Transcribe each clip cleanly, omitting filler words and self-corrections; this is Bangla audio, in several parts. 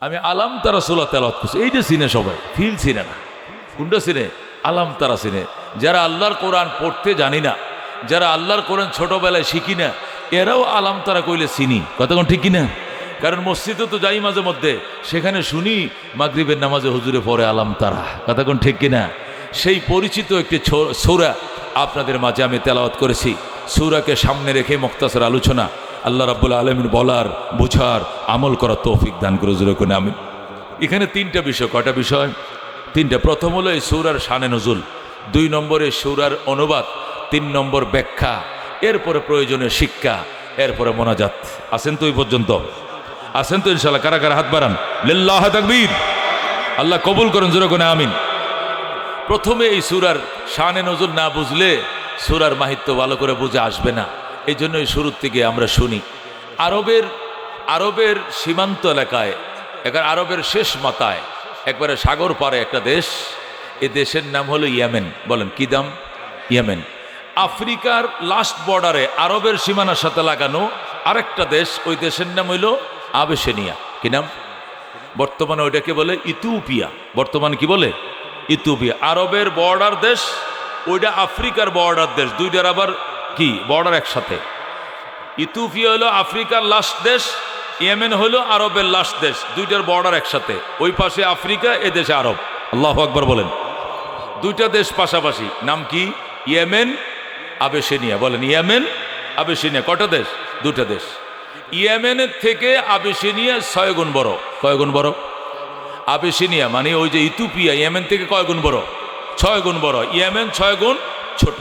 আমি আলাম তারা সোলা তেলাওয়াত করছি, এইটা চিনে সবাই, ফিল চিনে না। কোনটা চিনে? আলাম তারা চিনে। যারা আল্লাহর কোরআন পড়তে জানি না, যারা আল্লাহর কোরআন ছোটবেলায় শিখি না, এরাও আলাম তারা কইলে চিনি। কতক্ষণ ঠিক কিনা? কারণ মসজিদে তো যাই মাঝে মধ্যে, সেখানে শুনি মাগরিবের নামাজে হুজুরে পড়ে আলাম তারা। কতক্ষণ ঠিক কিনা? সেই পরিচিত একটি সূরা আপনাদের মাঝে আমি তেলাওয়াত করেছি। সূরাকে সামনে রেখে মুখতাসার আলোচনা, আল্লাহ রাব্বুল আলামিন বলার, বোঝার, আমল করার তৌফিক দান করে জোরে করে আমিন। এখানে তিনটা বিষয়। কয়টা বিষয়? তিনটা। প্রথম হলো এই সূরার শানে নজুল, 2 নম্বরে সূরার অনুবাদ, 3 নম্বর ব্যাখ্যা, এরপরে প্রয়োজনীয় শিক্ষা, এরপরে মোনাজাত। আছেন তো এই পর্যন্ত? আছেন তো ইনশাআল্লাহ? কারা কারা হাত বাড়ান? লিল্লাহ তাকবীর। আল্লাহ কবুল করেন জোরে করে আমিন। প্রথমে এই সূরার শানে নজুল না বুঝলে সূরার মাহিত্য ভালো করে বুঝে আসবে না। এই জন্যই শুরুর থেকে আমরা শুনি আরবের সীমান্ত এলাকায়, একবার আরবের শেষ মাথায়, একবারে সাগর পারে একটা দেশ। এই দেশের নাম হলো ইয়েমেন। বলেন কি দাম? ইয়েমেন। আফ্রিকার লাস্ট বর্ডারে আরবের সীমানার সাথে লাগানো আরেকটা দেশ, ওই দেশের নাম হইল আবেশিনিয়া। কি নাম? বর্তমানে ওইটাকে বলে ইথিওপিয়া। বর্তমানে কি বলে? ইথিওপিয়া। আরবের বর্ডার দেশ, ওইটা আফ্রিকার বর্ডার দেশ। দুইটার আবার কি বর্ডার একসাথে। ইথিওপিয়া হলো আফ্রিকার লাস্ট দেশ, ইয়েমেন হলো আরবের লাস্ট দেশ। দুইটার বর্ডার একসাথে, ওই পাশে আফ্রিকা, এ দেশে আরব। আল্লাহু আকবার বলেন। দুইটা দেশ পাশাপাশি। নাম কি? ইয়েমেন, আবেশিনিয়া। বলেন ইয়েমেন, আবেশিনিয়া। কটা দেশ? দুটা দেশ। ইয়েমেনের থেকে আবেশিনিয়া 6 গুণ বড়। কয় গুণ বড়? আবেশিনিয়া মানে ওই যে ইথিওপিয়া, ইয়েমেন থেকে কয় গুণ বড়? 6 গুণ বড়। ইয়েমেন 6 গুণ ছোট।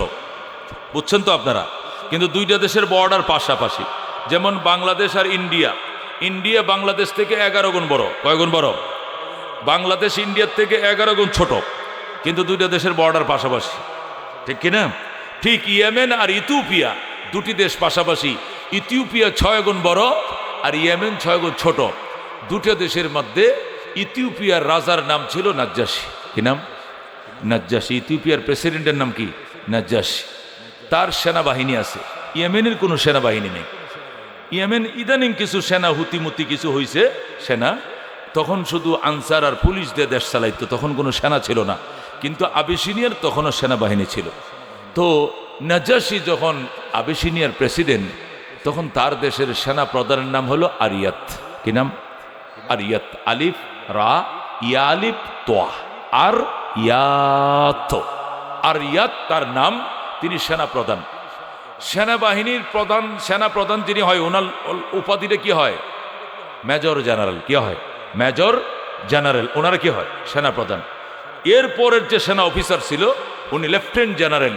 বুঝছেন তো আপনারা? কিন্তু দুইটা দেশের বর্ডার পাশাপাশি। যেমন বাংলাদেশ আর ইন্ডিয়া, ইন্ডিয়া বাংলাদেশ থেকে 11 গুণ বড়। কয় গুণ বড়? বাংলাদেশ ইন্ডিয়ার থেকে 11 গুণ ছোট, কিন্তু দুইটা দেশের বর্ডার পাশাপাশি। ঠিক কিনা? ঠিক ইয়েমেন আর ইথিওপিয়া দুটি দেশ পাশাপাশি। ইথিওপিয়া 6 গুণ বড় আর ইয়েমেন 6 গুণ ছোট। দুটো দেশের মধ্যে ইথিওপিয়ার রাজার নাম ছিল নাজ্জাশী। কি নাম? নাজ্জাশী। ইথিওপিয়ার প্রেসিডেন্টের নাম কি? নাজ্জাশী। তার সেনাবাহিনী আছে। ইয়েমেনের কোনো সেনাবাহিনী নেই। ইয়েমেন ইদানিং কিছু সেনা হুতিমুতি কিছু হয়েছে সেনা, তখন শুধু আনসার আর পুলিশ দিয়ে দেশ চালাইতো, তখন কোনো সেনা ছিল না। কিন্তু আবেশিনিয়ার তখনও সেনাবাহিনী ছিল। তো নাজ্জাশী যখন আবেশিনিয়ার প্রেসিডেন্ট, তখন তার দেশের সেনা প্রধানের নাম হলো আরিয়াত। কি নাম? আরিয়াত। আলিফ রা ইয়া আলিফ তোয়া আর ইয়াত। আরিয়াত তার নাম। তিনি সেনা প্রধান, সেনাবাহিনীর প্রধান। সেনা প্রধান যিনি হয়, ওনার উপাধিটা কি হয়? Major general. কি হয়? Major general. ওনারা কি হয়? সেনা প্রধান। এরপরের যে সেনা অফিসার ছিল উনি লেফটেন্যান্ট জেনারেল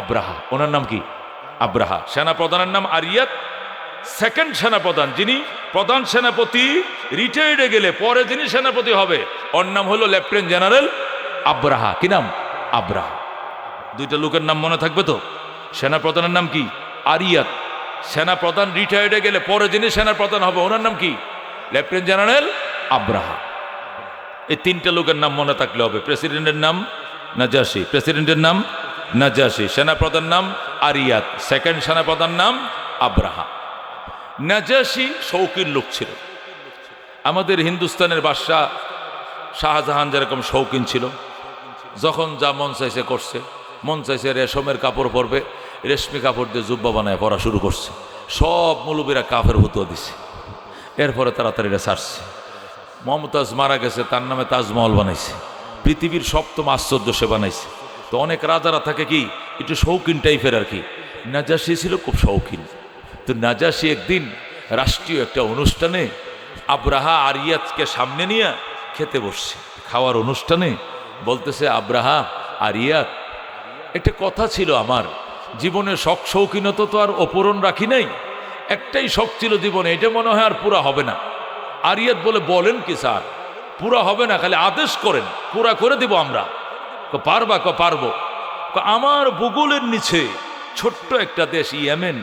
আব্রাহা। ওনার নাম কি? আব্রাহা। সেনা প্রধানের নাম আরিয়াত। সেকেন্ড সেনাপ্রধান, যিনি প্রধান সেনাপতি রিটায়ার্ডে গেলে পরে যিনি সেনাপতি হবে, ওর নাম হলো লেফটেন্যান্ট জেনারেল আব্রাহা। কি নাম? আব্রাহা। দুইটা লোকের নাম মনে থাকবে তো? সেনাপ্রধানের নাম কি? আরিয়াত। সেনাপ্রধান রিটায়ার্ডে গেলে পরে যিনি সেনাপ্রধান হবে, ওনার নাম কি? Lieutenant general Abraha. এই তিনটা লোকের নাম মনে থাকলে হবে। প্রেসিডেন্টের নাম নাজ্জাশী, প্রেসিডেন্টের নাম নাজ্জাশী, সেনাপ্রধান নাম আরিয়াত, সেকেন্ড সেনাপ্রধান নাম আব্রাহা। নাজ্জাশী শৌখিন লোক ছিল। আমাদের হিন্দুস্তানের বাদশাহ শাহজাহান যেরকম শৌখিন ছিল, যখন যা মন চাইছে করছে। মন চাইছে রেশমের কাপড় পরবে, রেশমি কাপড় দিয়ে জুব্বা বানায় পরা শুরু করছে। সব মৌলবীরা কাফের ফতুয়া দিছে। এরপরে তাড়াতাড়ি এটা ছাড়ছে। মমতাজ মারা গেছে, তার নামে তাজমহল বানাইছে। পৃথিবীর সপ্তম আশ্চর্য সে বানাইছে। তো অনেক রাজারা থাকে কি একটু শৌখিন টাইপের আর কি। নাজ্জাশী ছিল খুব শৌখিন। তো নাজ্জাশী একদিন রাষ্ট্রীয় একটা অনুষ্ঠানে আব্রাহা আরিয়াতকে সামনে নিয়ে খেতে বসছে। খাওয়ার অনুষ্ঠানে বলতেছে, আব্রাহা আরিয়াত, একটা কথা ছিল আমার জীবনে, শখ শৌখিনতা তো আর অপূরণ রাখি নাই, একটাই শখ ছিল জীবনে, এটা মনে হয় আর পুরা হবে না। আরিয়াত বলে, বলেন কি স্যার, পুরা হবে না, খালি আদেশ করেন, পুরা করে দিব আমরা। পারবা? পারবো। আমার ভূগোলের নিচে ছোট্ট একটা দেশ ইয়েমেন,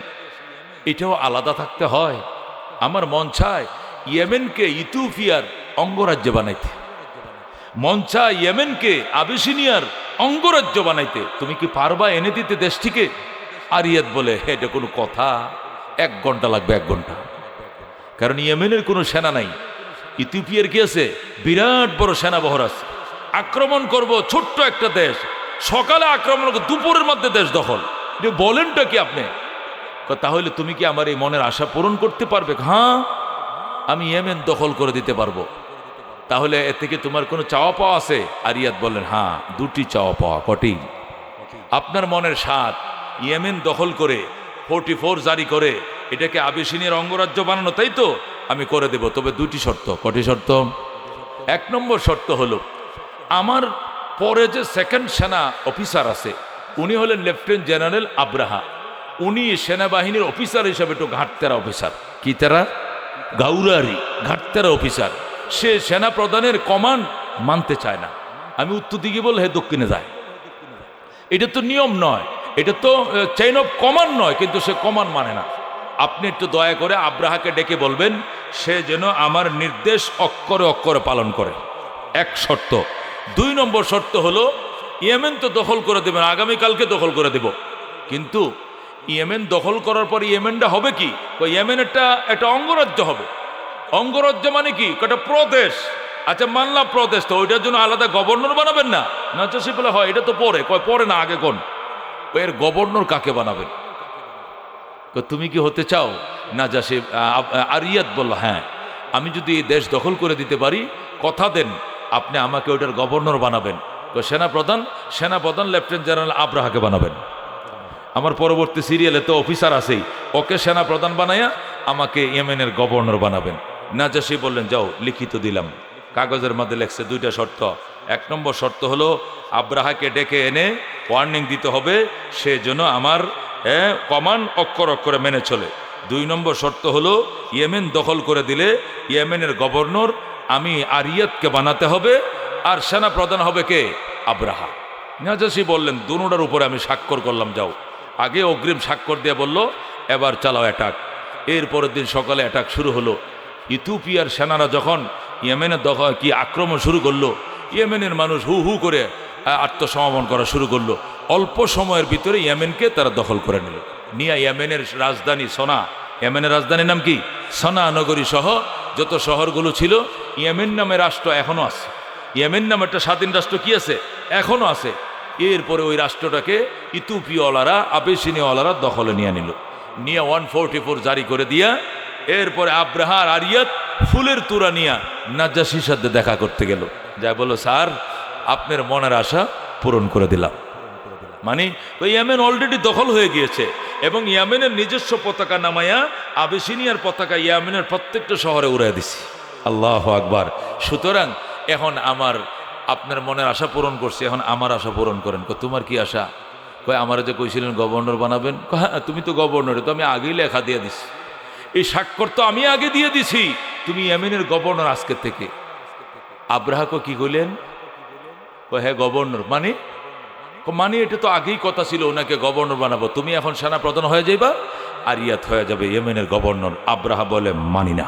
এটাও আলাদা থাকতে হয়। আমার মন চায় ইয়েমেনকে ইথিওপিয়ার অঙ্গরাজ্য বানাইতে, মন চায় ইয়েমেনকে আবিসিনিয়ার অঙ্গরাজ্য বানাইতে। তুমি কি পারবা এনে দিতে দেশটিকে? আরিয়াত বলে, এটা কোনো কথা? 1 ঘন্টা লাগবে, 1 ঘন্টা। কারণ ইয়েমেনের কোনো সেনা নাই, ইথিওপিয়ার কি আছে? বিরাট বড় সেনাবহর আছে। আক্রমণ করব, ছোট্ট একটা দেশ, সকালে আক্রমণ করবো, দুপুরের মধ্যে দেশ দখল। বলেনটা কি আপনি? তাহলে তুমি কি আমার এই মনের আশা পূরণ করতে পারবে? হ্যাঁ, আমি ইয়েমেন দখল করে দিতে পারবো। তাহলে এ থেকে তোমার কোনো চাওয়া পাওয়া আছে? আরিয়াত বললেন, হ্যাঁ, দুটি চাওয়া পাওয়া। কটি? আপনার মনের স্বাদ ইয়েমেন দখল করে 44 জারি করে এটাকে আবিসিনিয়ার অঙ্গরাজ্য বানানো, তাই তো? আমি করে দেব, তবে দুটি শর্ত। কটি শর্ত? 1 নম্বর শর্ত হলো, আমার পরে যে সেকেন্ড সেনা অফিসার আছে, উনি হলেন লেফটেন্যান্ট জেনারেল আব্রাহা। উনি সেনাবাহিনীর অফিসার হিসাবে একটু ঘাটতেরা অফিসার। কি তারা? গাউরারি, ঘাটতেরা অফিসার। সে সেনা প্রধানের কমান্ড মানতে চায় না। আমি উত্তর দিকে বল, হে দক্ষিণে যায়। এটা তো নিয়ম নয়, এটা তো চেইন অফ কমান্ড নয়, কিন্তু সে কমান্ড মানে না। আপনি একটু দয়া করে আব্রাহাকে ডেকে বলবেন সে যেন আমার নির্দেশ অক্ষরে অক্ষরে পালন করে। 1 শর্ত। 2 নম্বর শর্ত হলো, ইয়েমেন তো দখল করে দেবেন, আগামীকালকে দখল করে দেব, কিন্তু ইয়েমেন দখল করার পর ইয়েমেনটা হবে কি? ইয়েমেন একটা অঙ্গরাজ্য হবে। অঙ্গরাজ্য মানে কি? একটা প্রদেশ। আচ্ছা, মানলাম প্রদেশ, তো ওইটার জন্য আলাদা গভর্নর বানাবেন না? না চাষি বলে, হয় এটা তো পরে। পরে না, আগে কোন? এর গভর্নর কাকে বানাবেন? তুমি কি হতে চাও? না যাসি আরিয়াত বলল, হ্যাঁ, আমি যদি এই দেশ দখল করে দিতে পারি, কথা দেন আপনি আমাকে ওইটার গভর্নর বানাবেন। সেনাপ্রধান লেফটেন্যান্ট জেনারেল আব্রাহাকে বানাবেন। আমার পরবর্তী সিরিয়ালে তো অফিসার আছেই, ওকে সেনাপ্রধান বানাইয়া আমাকে ইয়েমেনের গভর্নর বানাবেন। নাজাসি বললেন, যাও, লিখিত দিলাম। কাগজের মধ্যে লেখছে 2টা শর্ত। 1 নম্বর শর্ত হলো, আব্রাহাকে ডেকে এনে ওয়ার্নিং দিতে হবে সে যেন আমার কমান্ড অক্ষর অক্ষরে মেনে চলে। 2 নম্বর শর্ত হলো, ইয়েমেন দখল করে দিলে ইয়েমেনের গভর্নর আমি আরিয়াতকে বানাতে হবে, আর সেনা প্রধান হবে কে? আব্রাহা। নাজাসি বললেন, দুটোটার উপরে আমি স্বাক্ষর করলাম, যাও। আগে অগ্রিম স্বাক্ষর দিয়ে বলল, এবার চালাও অ্যাটাক। এরপরের দিন সকালে অ্যাটাক শুরু হলো। ইথিওপিয়ার সেনারা যখন ইয়েমেনের আক্রমণ শুরু করলো, ইয়েমেনের মানুষ হু হু করে আত্মসমর্পণ করা শুরু করলো। অল্প সময়ের ভিতরে ইয়েমেনকে তারা দখল করে নিল। নিয়ে ইয়েমেনের রাজধানী সনা, ইয়েমেনের রাজধানীর নাম কি? সনা নগরী সহ যত শহরগুলো ছিল, ইয়েমেন নামে রাষ্ট্র এখনো আছে। ইয়েমেন নামে একটা স্বাধীন রাষ্ট্র কি আছে? এখনো আছে। এরপরে ওই রাষ্ট্রটাকে ইথিওপিয়াওয়ালারা, আবিসিনিয়াওয়ালারা দখলে নিয়ে নিল। নিয়ে 144 জারি করে দিয়া, এরপরে আব্রাহা আর আরিয়াত ফুলের তুরা নিয়ে নাজাসির সাথে দেখা করতে গেল। যাই বলল, স্যার, আপনার মনের আশা পূরণ করে দিলাম। মানে ওই ইয়েমেন অলরেডি দখল হয়ে গিয়েছে, এবং ইয়েমেনের নিজস্ব পতাকা নামাইয়া আবিসিনিয়ার পতাকা ইয়েমেনের প্রত্যেকটা শহরে উড়াই দিছি। আল্লাহু আকবার। সুতরাং এখন আপনার মনের আশা পূরণ করছি, এখন আমার আশা পূরণ করেন। তোমার কি আশা? আমার যে কইছিলেন গভর্নর বানাবেন। হ্যাঁ, তুমি তো গভর্নর, তো আমি আগেই লেখা দিয়ে দিছি, এই স্বাক্ষর তো আমি আগে দিয়ে দিছি, তুমি ইয়েমেনের গভর্নর আজকে থেকে। আব্রাহাকে কি কইলেন? হ্যাঁ, গভর্নর মানে এটা তো আগেই কথা ছিল, ওনাকে গভর্নর বানাবো, তুমি এখন সেনা প্রধান হয়ে যাইবা, আরিয়াত হয়ে যাবে ইয়েমেনের গভর্নর। আব্রাহা বলে, মানি না।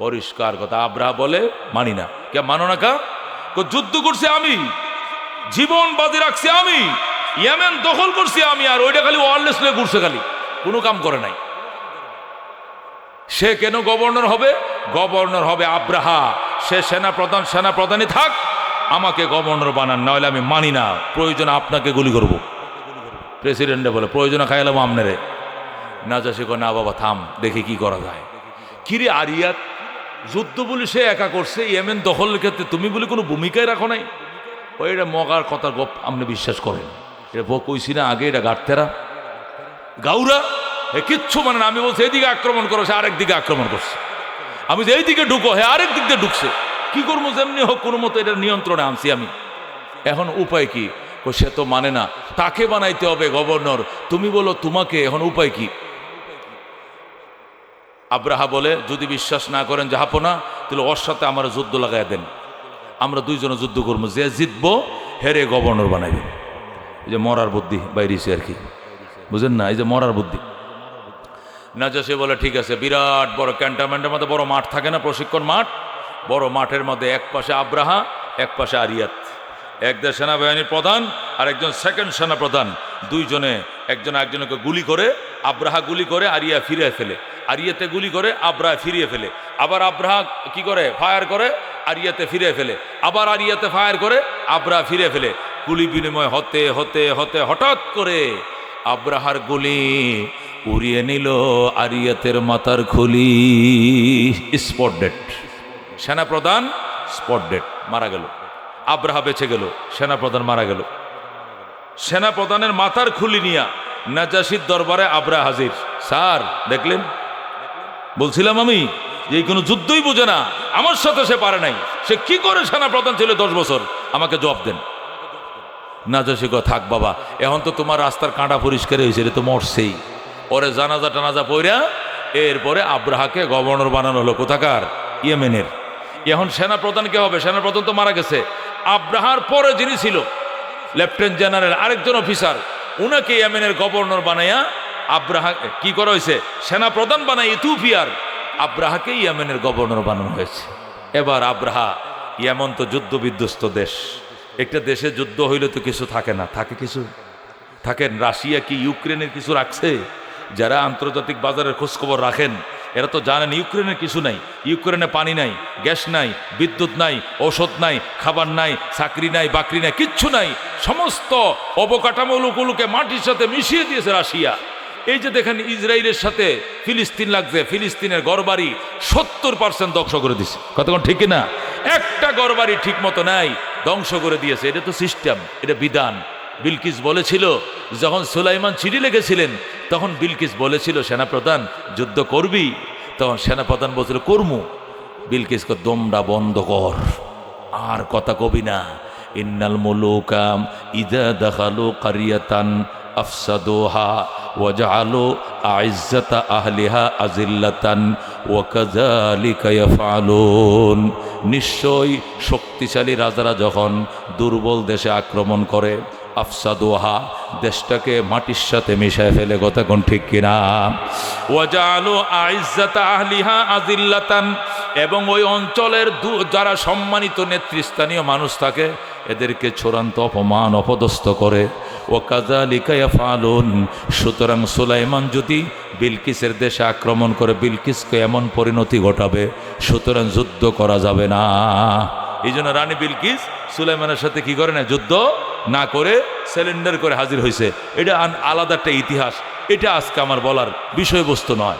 পরিষ্কার কথা, আব্রাহা বলে, মানি না। কে মানো না? যুদ্ধ করছি আমি, জীবন বাজি রাখছি আমি, ইয়েমেন দখল করছি আমি, আর ওইটা খালি ওয়ারলেস হয়ে ঘুরছে, খালি কোনো কাম করে নাই। সে কেন গভর্নর হবে? গভর্নর হবে আব্রাহা। সে সেনাপ্রধানই থাক, আমাকে গভর্নর বানান, নাহলে আমি মানি না। প্রয়োজন আপনাকে গুলি করব। প্রেসিডেন্টে বলে, প্রয়োজনে খাইলাম আপনারে। নাজাসি কয়, না বাবা, থাম, দেখি কি করা যায়। কিরে আরিয়াত, যুদ্ধ বলি সে একা করছে, ইয়েমেন দখলের ক্ষেত্রে তুমি বলে কোনো ভূমিকায় রাখো নাই? এটা মগার কথা, গপ আপনি বিশ্বাস করেন? এটা কইছি না আগে, এটা ঘাটতেরা গাউরা কিচ্ছু মানে না। আমি বলছি এইদিকে আক্রমণ করো, সে আরেক দিকে আক্রমণ করছে। আমি যে এইদিকে ঢুকো, হ্যাঁ আরেক দিক দিয়ে ঢুকছে। কি করবো? যেমনি হোক কোনো মতো এটা নিয়ন্ত্রণে আনছি আমি। এখন উপায় কি? সে তো মানে না, তাকে বানাইতে হবে গভর্নর। তুমি বলো তোমাকে, এখন উপায় কি? আব্রাহা বলে, যদি বিশ্বাস না করেন জাহাপনা, তাহলে ওর সাথে আমার যুদ্ধ লাগাই দেন, আমরা দুইজনে যুদ্ধ করবো, যে জিতবো হেরে গভর্নর বানাইবেন। এই যে মরার বুদ্ধি বাইরেছে আর কি, বুঝেন না? এই যে মরার বুদ্ধি। নাজাসি বলে, ঠিক আছে। বিরাট বড় ক্যান্টনমেন্টের মধ্যে বড় মাঠ থাকে না, প্রশিক্ষণ মাঠ, বড় মাঠের মধ্যে এক পাশে আব্রাহা, এক পাশে আরিয়াত। একজন সেনাবাহিনীর প্রধান আর একজন সেকেন্ড সেনা প্রধান, দুইজনে একজন একজনকে গুলি করে, আব্রাহা গুলি করে, আরিয়া ফিরে ফেলে। আর ইয়েতে গুলি করে আব্রাহ ফিরিয়ে ফেলে, আবার আব্রাহা কি করে ফায়ার করে আর ইয়েতে ফিরিয়ে ফেলে, আবার আর ইয়েতে ফায়ার করে আব্রাহ ফিরিয়ে ফেলে। গুলি বিনিময় হতে হতে হতে হঠাৎ করে আব্রাহার গুলি উড়িয়ে নিল আরিয়াতের মাথার খুলি। স্পট ডেড, সেনাপ্রধান স্পট ডেড, মারা গেল। আব্রাহা বেঁচে গেল, সেনাপ্রধান মারা গেল। সেনাপ্রধানের মাথার খুলি নিয়া নাজাশির দরবারে আব্রাহা হাজির। স্যার দেখলেন, বলছিলাম আমি যে কোনো যুদ্ধই বোঝে না, আমার সাথে সে পারে নাই, সে কি করে সেনাপ্রধান ছিল 10 বছর, আমাকে জবাব দেন। নাজাশি কয়, থাক বাবা, এখন তো তোমার রাস্তার কাঁটা পরিষ্কার হয়েছে, এটা তো মরছেই। পরে জানাজা টানাজা পইরা এরপরে আব্রাহাকে গভর্নর বানানো হলো। কোথাকার? ইয়েমেনের। এখন সেনাপ্রধান কে হবে? সেনাপ্রধান তো মারা গেছে। আব্রাহার পরে যিনি ছিল লেফটেন্যান্ট জেনারেল, আরেকজন অফিসার, উনাকে ইয়েমেনের গভর্নর বানাইয়া আব্রাহা কি করা হয়েছে? সেনাপ্রধান বানাই ইথিওপিয়ার আব্রাহাকে ইয়েমেনের গভর্নর বানানো হয়েছে। এবার আব্রাহা, ইয়েমন তো যুদ্ধ বিধ্বস্ত দেশ, একটা দেশে যুদ্ধ হইলে তো কিছু থাকে না, থাকে কিছু থাকেন। রাশিয়া কি ইউক্রেনের কিছু রাখছে? যারা আন্তর্জাতিক বাজারের খোঁজখবর রাখেন এরা তো জানেন ইউক্রেনের কিছু নাই। ইউক্রেনে পানি নাই, গ্যাস নাই, বিদ্যুৎ নাই, ঔষধ নাই, খাবার নাই, চাকরি নাই, বাকরি নাই, কিচ্ছু নাই। সমস্ত অবকাঠামোগুলোকে মাটির সাথে মিশিয়ে দিয়েছে রাশিয়া। এই যে দেখেন ইসরায়েলের সাথে ফিলিস্তিন লাগছে, ফিলিস্তিনের ঘরবাড়ি 70% ধ্বংস করে দিছে। কতক্ষণ ঠিক না? একটা ঘরবাড়ি ঠিক মতো নাই, ধ্বংস করে দিয়েছে। এটা তো সিস্টেম, এটা বিধান। বিলকিস বলেছিল, যখন সুলাইমান চিঠি লিখেছিলেন তখন বিলকিস বলেছিল, সেনাপ্রধান যুদ্ধ করবি? তখন সেনাপ্রধান বলছিল, করমু। বিলকিসকে দমটা বন্ধ কর, আর কথা কবি না। ইন্নাল মুলুকাম ইদা দাখালু কারিয়াতান আফসাদুহা ওয়াজআলু আইজ্জাতা আহলিহা আযিল্লাতান ওয়া কাযালিকা ইয়াফআলুন। নিশ্চয়ই শক্তিশালী রাজারা যখন দুর্বল দেশে আক্রমণ করে, আফসাদুহা দেশটাকে মাটির সাথে মিশায় ফেলে। কথা কোন ঠিক কিনা? ওয়াজআলু আইজ্জাতা আহলিহা আযিল্লাতান, এবং ওই অঞ্চলের যারা সম্মানিত নেতৃস্থানীয় মানুষ থাকে এদেরকে চূড়ান্ত অপমান অপদস্থ করে। ও কাযালিকা ইয়াফআলুন। সুতরাং সুলাইমান যদি বিলকিসের দেশে আক্রমণ করে বিলকিসকে এমন পরিণতি ঘটাবে, সুতরাং যুদ্ধ করা যাবে না। এই জন্য রানী বিলকিস সুলাইমানের সাথে কি করে না, যুদ্ধ না করে সিলিন্ডার করে হাজির হয়েছে। এটা আলাদা একটা ইতিহাস, এটা আজকে আমার বলার বিষয়বস্তু নয়।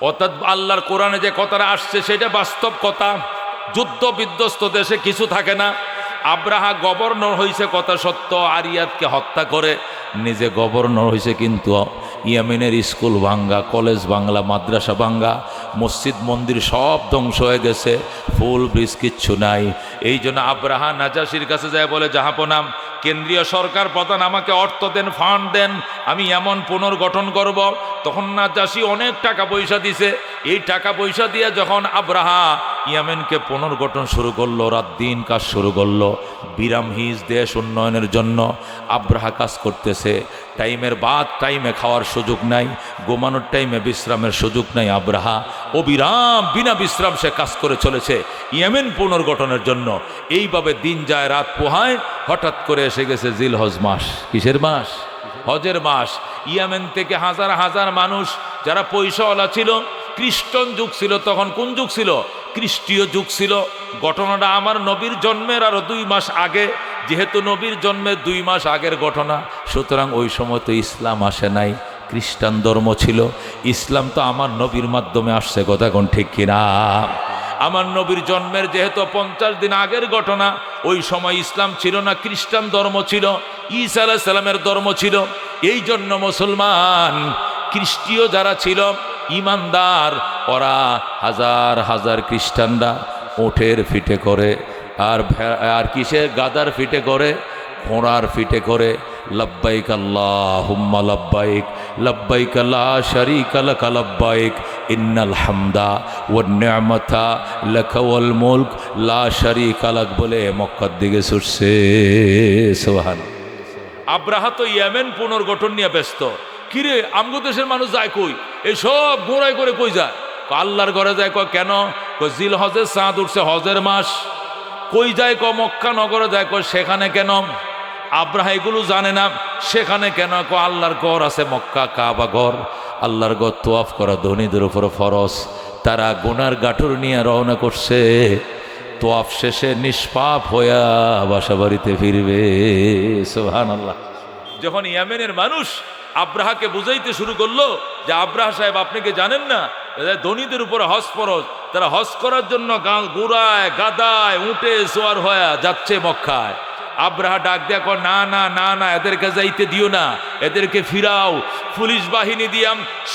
অর্থাৎ আল্লাহর কোরআনে যে কথাটা আসছে সেটা বাস্তব কথা। যুদ্ধ বিধ্বস্ত দেশে কিছু থাকে না। আব্রাহা গভর্নর হয়েছে কথা সত্য, আরিয়াতকে হত্যা করে নিজে গভর্নর হয়েছে, কিন্তু ইয়েমেনের স্কুল ভাঙ্গা, কলেজ বাংলা, মাদ্রাসা ভাঙ্গা, মসজিদ মন্দির সব ধ্বংস হয়ে গেছে, ফুল ব্রিজ কিচ্ছু নাই। এই জন্য আব্রাহা নাজাশির কাছে যায়, বলে, জাহাপনাম, কেন্দ্রীয় সরকার প্রধান আমাকে অর্থ দেন, ফান্ড দেন, আমি এমন পুনর্গঠন করব। তখন নাজাশি অনেক টাকা পয়সা দিছে। এই টাকা পয়সা দিয়ে যখন আব্রাহা ইয়েমেনকে পুনর্গঠন শুরু করলো, রাত দিন কাজ শুরু করলো, বিরামহীন দেশ উন্নয়নের জন্য আব্রাহা কাজ করতেছে। টাইমের বাদ টাইমে খাওয়ার সুযোগ নাই, ঘুমানোর টাইমে বিশ্রামের সুযোগ নাই। আব্রাহা অবিরাম বিনা বিশ্রাম সে কাজ করে চলেছে ইয়েমেন পুনর্গঠনের জন্য। এইভাবে দিন যায়, রাত পোহায়। হঠাৎ করে এসে গেছে জিলহজ মাস। কিসের মাস? হজের মাস। ইয়েমেন থেকে হাজার হাজার মানুষ যারা পয়সাওয়ালা ছিল, খ্রিস্টান যুগ ছিল তখন। কোন যুগ ছিল? খ্রিস্টীয় যুগ ছিল। ঘটনাটা আমার নবীর জন্মের আরো 2 মাস আগে, যেহেতু নবীর জন্মের 2 মাস আগের ঘটনা, সুতরাং ওই সময় তো ইসলাম আসে নাই, খ্রিস্টান ধর্ম ছিল। ইসলাম তো আমার নবীর মাধ্যমে আসছে। কথা কোন ঠিক কিনা? আমার নবীর জন্মের যেহেতু 50 দিন আগের ঘটনা, ওই সময় ইসলাম ছিল না, খ্রিস্টান ধর্ম ছিল, ঈসা আলাইহিস সালামের ধর্ম ছিল। এই জন্য মুসলমান খ্রিস্টীয় যারা ছিল ইমানদার, ওরা হাজার হাজার খ্রিস্টানরা উটের ফিটে করে, আর কিসের গাদার ফিটে করে, ঘোড়ার ফিটে করে লব্বাইক আল্লাহুম্মা লব্বাইক, লব্বাইক লা শারীকা লাক লব্বাইক, ইন্নাল হামদা ওয়ান নি'মাতা লাকা ওয়াল মুলক লা শারীকা লাক বলে মক্কার দিকে ছুটছে। সুবহানাল্লাহ। আব্রাহা তো ইয়েমেন পুনর্গঠন নিয়ে ব্যস্ত। কিরে, আমগো দেশের মানুষ যায় কই? এই সব ঘোড়ায় করে কই যায়? আল্লাহর ঘরে যায়। কেন? জিল হজের চাঁদ উঠছে, হজের মাস। কই যায়? মক্কা নগরে যায়। সেখানে কেন? আব্রাহা এগুলো জানে না। সেখানে কেন? আল্লাহর ঘর আছে মক্কা, কাবা ঘর। আল্লাহর ঘর তোয়াফ করা ধনীদের উপর ফরজ। তারা গুনার গাঠুর নিয়ে রওনা করছে, তোয়াফ শেষে নিষ্পাপ হইয়া বাসা বাড়িতে ফিরবে। সুবহানাল্লাহ। যখন ইয়েমেনের মানুষ আব্রাহাকে বুঝাইতে শুরু করলো যে আব্রাহা সাহেব আপনি কি জানেন না ধনীদের উপরে হজ ফরজ, তারা হজ করার জন্য ঘোড়ায় গাদায় উঠে সোয়ার হয়ে যাচ্ছে মক্কায়। আব্রাহা ডাক দেয়া কর, না না না না, এদেরকে যাইতে দিও না, এদেরকে ফিরাও। পুলিশ বাহিনী দিয়ে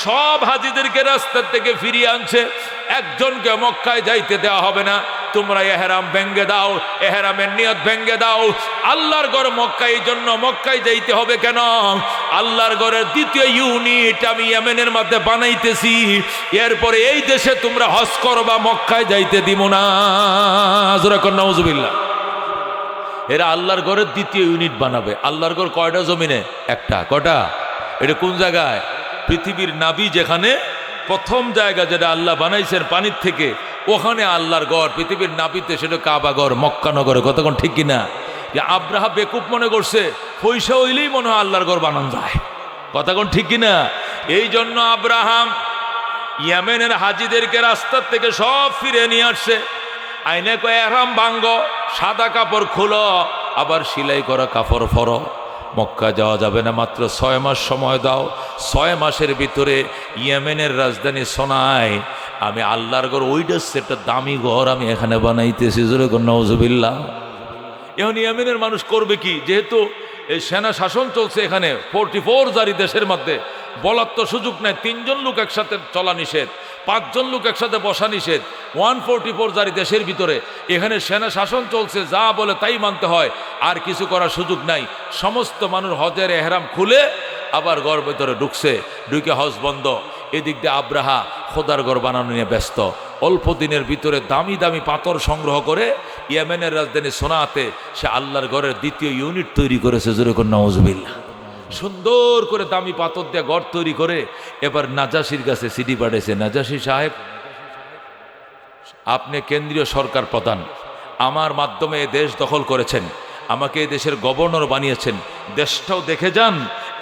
সব হাজিদেরকে রাস্তার থেকে ফিরিয়ে আনছে, একজনকে মক্কায় যাইতে দেওয়া হবে না। তোমরা এহরাম ভেঙ্গে দাও, এহরামের নিয়ত ভেঙ্গে দাও। আল্লাহর ঘর মক্কা, এই জন্য মক্কায় যাইতে হবে কেন? আল্লাহর ঘরের দ্বিতীয় ইউনিট আমি ইয়েমেনের মধ্যে বানাইতেছি, এরপরে এই দেশে তোমরা হজ করবা, মক্কায় যাইতে দিব না। নাউজুবিল্লাহ। এরা আল্লাহর ঘরের দ্বিতীয় ইউনিট বানাবে। আল্লাহর ঘর কয়টা জমিনে? একটা। কটা? এটা কোন জায়গায়? পৃথিবীর নাবি যেখানে প্রথম জায়গা যেটা আল্লাহ বানাইছেন পানির থেকে, ওখানে আল্লাহর ঘর পৃথিবীর নাবিতে, সেটা কাবা ঘর মক্কা নগরে। কতক্ষণ ঠিক কিনা? যে আব্রাহা বেকুব মনে করছে পয়সা হইলেই মনে হয় আল্লাহর ঘর বানানো যায়। কতক্ষণ ঠিক কিনা? এই জন্য আব্রাহাম ইয়েমেনের হাজিদেরকে রাস্তার থেকে সব ফিরে নিয়ে আসছে। আইনে কয় এহরাম ভাঙ্গ, সাদা কাপড় খুলো, আবার সেলাই করা কাপড় পরো। মক্কা যাওয়া যাবে না, মাত্র 6 মাস সময় দাও। 6 মাসের ভিতরে ইয়েমেনের রাজধানী সোনায় আমি আল্লাহর ঘর, ওইটা একটা দামি ঘর আমি এখানে বানাইতেছি। জোরে কোন নাউজুবিল্লাহ। এখন ইয়েমেনের মানুষ করবে কি? যেহেতু এই সেনা শাসন চলছে এখানে, 44 জারি দেশের মধ্যে, বলার তো সুযোগ নেই। 3 জন লোক একসাথে চলা নিষেধ, 5 জন লোক একসাথে বসা নিষেধ। 144 জারি দেশের ভিতরে এখানে সেনা শাসন চলছে, যা বলে তাই মানতে হয়, আর কিছু করার সুযোগ নাই। সমস্ত মানুষ হজের এহরাম খুলে আবার ঘর ভিতরে ঢুকছে, ঢুকে হজ বন্ধ। এদিক দিয়ে আব্রাহা খোদার ঘর বানানো নিয়ে ব্যস্ত। অল্প দিনের ভিতরে দামি দামি পাথর সংগ্রহ করে ইয়েমেনের রাজধানী সোনাতে সে আল্লাহর ঘরের দ্বিতীয় ইউনিট তৈরি করেছে। জোরে কোন নাউজুবিল্লাহ। সুন্দর করে দামি পাথর দিয়ে ঘর তৈরি করে এবার নাজাসির কাছে চিঠি পাঠিয়েছে, নাজাসি সাহেব, আপনি কেন্দ্রীয় সরকার প্রধান, আমার মাধ্যমে এ দেশ দখল করেছেন, আমাকে এই দেশের গভর্নর বানিয়েছেন, দেশটাও দেখে যান।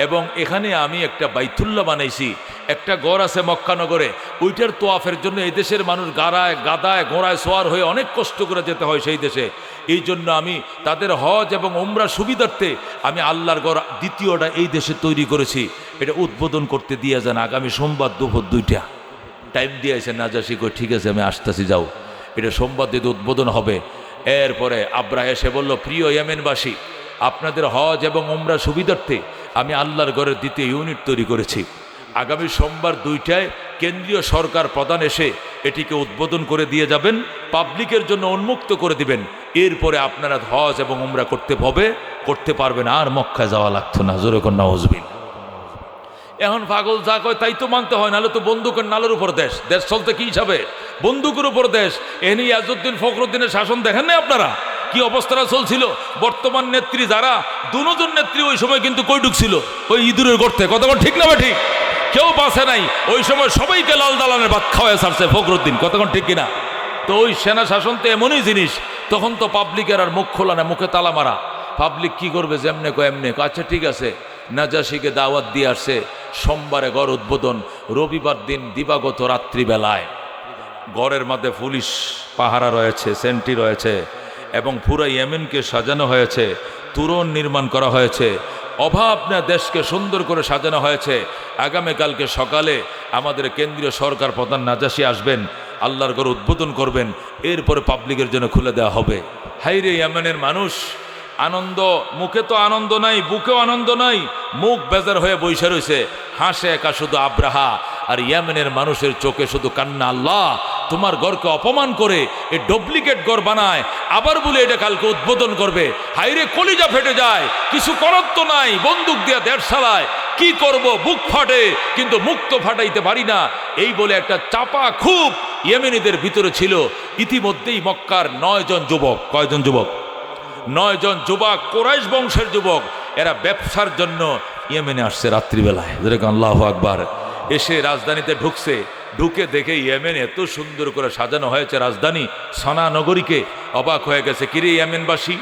এবং এখানে আমি একটা বাইতুল্লাহ বানাইছি, একটা ঘর আছে মক্কানগরে, ওইটার তোয়াফের জন্য এই দেশের মানুষ গাদায় ঘোড়ায় সোয়ার হয়ে অনেক কষ্ট করে যেতে হয় সেই দেশে। এই জন্য আমি তাদের হজ এবং উমরা সুবিধার্থে আমি আল্লাহর ঘর দ্বিতীয়টা এই দেশে তৈরি করেছি, এটা উদ্বোধন করতে দিয়ে যান আগামী সোমবার দুপুর 2টা। টাইম দিয়েছে নাজাসি, কই ঠিক আছে আমি আসতেছি, যাও, এটা সোমবার দিতে উদ্বোধন হবে। এরপরে আব্রাহ এসে বলল, প্রিয় ইয়েমেনবাসী, আপনাদের হজ এবং উমরা সুবিধার্থে আমি আল্লাহর ঘরের দ্বিতীয় ইউনিট তৈরি করেছি। আগামী সোমবার 2টায় কেন্দ্রীয় সরকার প্রধান এসে এটিকে উদ্বোধন করে দিয়ে যাবেন, পাবলিকের জন্য উন্মুক্ত করে দিবেন। এরপরে আপনারা হজ এবং উমরা করতে পারবেন, আর মক্কা যাওয়া লাগতো না। জোরে কোন নাউজুবিল্লাহ। এখন পাগল যা কয় তাই তো মানতে হয়, নাহলে তো বন্দুকের নালের উপর দেশ, দেশ চলতে কি হিসাবে? বন্দুকের উপর দেশ। এনি ইয়াজউদ্দিন ফখরুদ্দিনের শাসন দেখেন না আপনারা কি অবস্থাটা চলছিল? বর্তমান নেত্রী যারা, দুজন নেত্রী ওই সময় কিন্তু কই ঢুকছিল? ওই ইঁদুরের গর্তে। কতক্ষণ ঠিক না ঠিক? কেউ বাঁচে নাই ওই সময়, সবাইকে লাল দালানের ভাত খাওয়ায় ছাড়ছে ফখরুদ্দিন। কতক্ষণ ঠিক কিনা? তো ওই সেনা শাসন তো এমনই জিনিস, তখন তো পাবলিকের আর মুখ খোলা না, মুখে তালা মারা। পাবলিক কি করবে? যেমনে কো এমনে। আচ্ছা ঠিক আছে, নাজাসিকে দাওয়াত দিয়ে আসছে, সোমবারে ঘর উদ্বোধন। রবিবার দিন দিবাগত রাত্রিবেলায় ঘরের মধ্যে পুলিশ পাহারা রয়েছে, সেন্টি রয়েছে, এবং পুরো ইয়েমেনকে সাজানো হয়েছে, তোরণ নির্মাণ করা হয়েছে, অভাব না দেশকে সুন্দর করে সাজানো হয়েছে। আগামীকালকে সকালে আমাদের কেন্দ্রীয় সরকার প্রধান নাজাসি আসবেন, আল্লাহর ঘর উদ্বোধন করবেন, এরপরে পাবলিকের জন্য খুলে দেওয়া হবে। হাইরে ইয়েমেনের মানুষ আনন্দ, মুখে তো আনন্দ নাই, বুকেও আনন্দ নাই, মুখ বেজার হয়ে বইসা রয়েছে, হাসে একা শুধু আব্রাহা, আর ইয়েমেনের মানুষের চোখে শুধু কান্না। আল্লাহ তোমার ঘরকে অপমান করে এই ডুপ্লিকেট ঘর বানায়, আবার বলে এটা কালকে উদ্বোধন করবে। হাইরে কলিজা ফেটে যায়, কিছু করার তো নাই, বন্দুক দিয়া দেড় সালায়, কি করব, বুক ফাটে, কিন্তু মুখ তো ফাটাইতে পারি না। এই বলে একটা চাপা খুব ইয়েমেনিদের ভিতরে ছিল। ইতিমধ্যেই মক্কার 9 জন যুবক, কয়জন যুবক? 9 জন যুবক, কুরাইশ বংশের যুবক, এরা ব্যবসার জন্য ইয়েমেনে আসছে রাত্রিবেলায়। যেরকম আল্লাহু আকবার। এসে রাজধানীতে ঢুকছে, ঢুকে দেখে ইয়েমেন এত সুন্দর করে সাজানো হয়েছে রাজধানী সোনা নগরীকে। অবাক হয়ে গেছে, কিরে ইয়েমেনবাসী,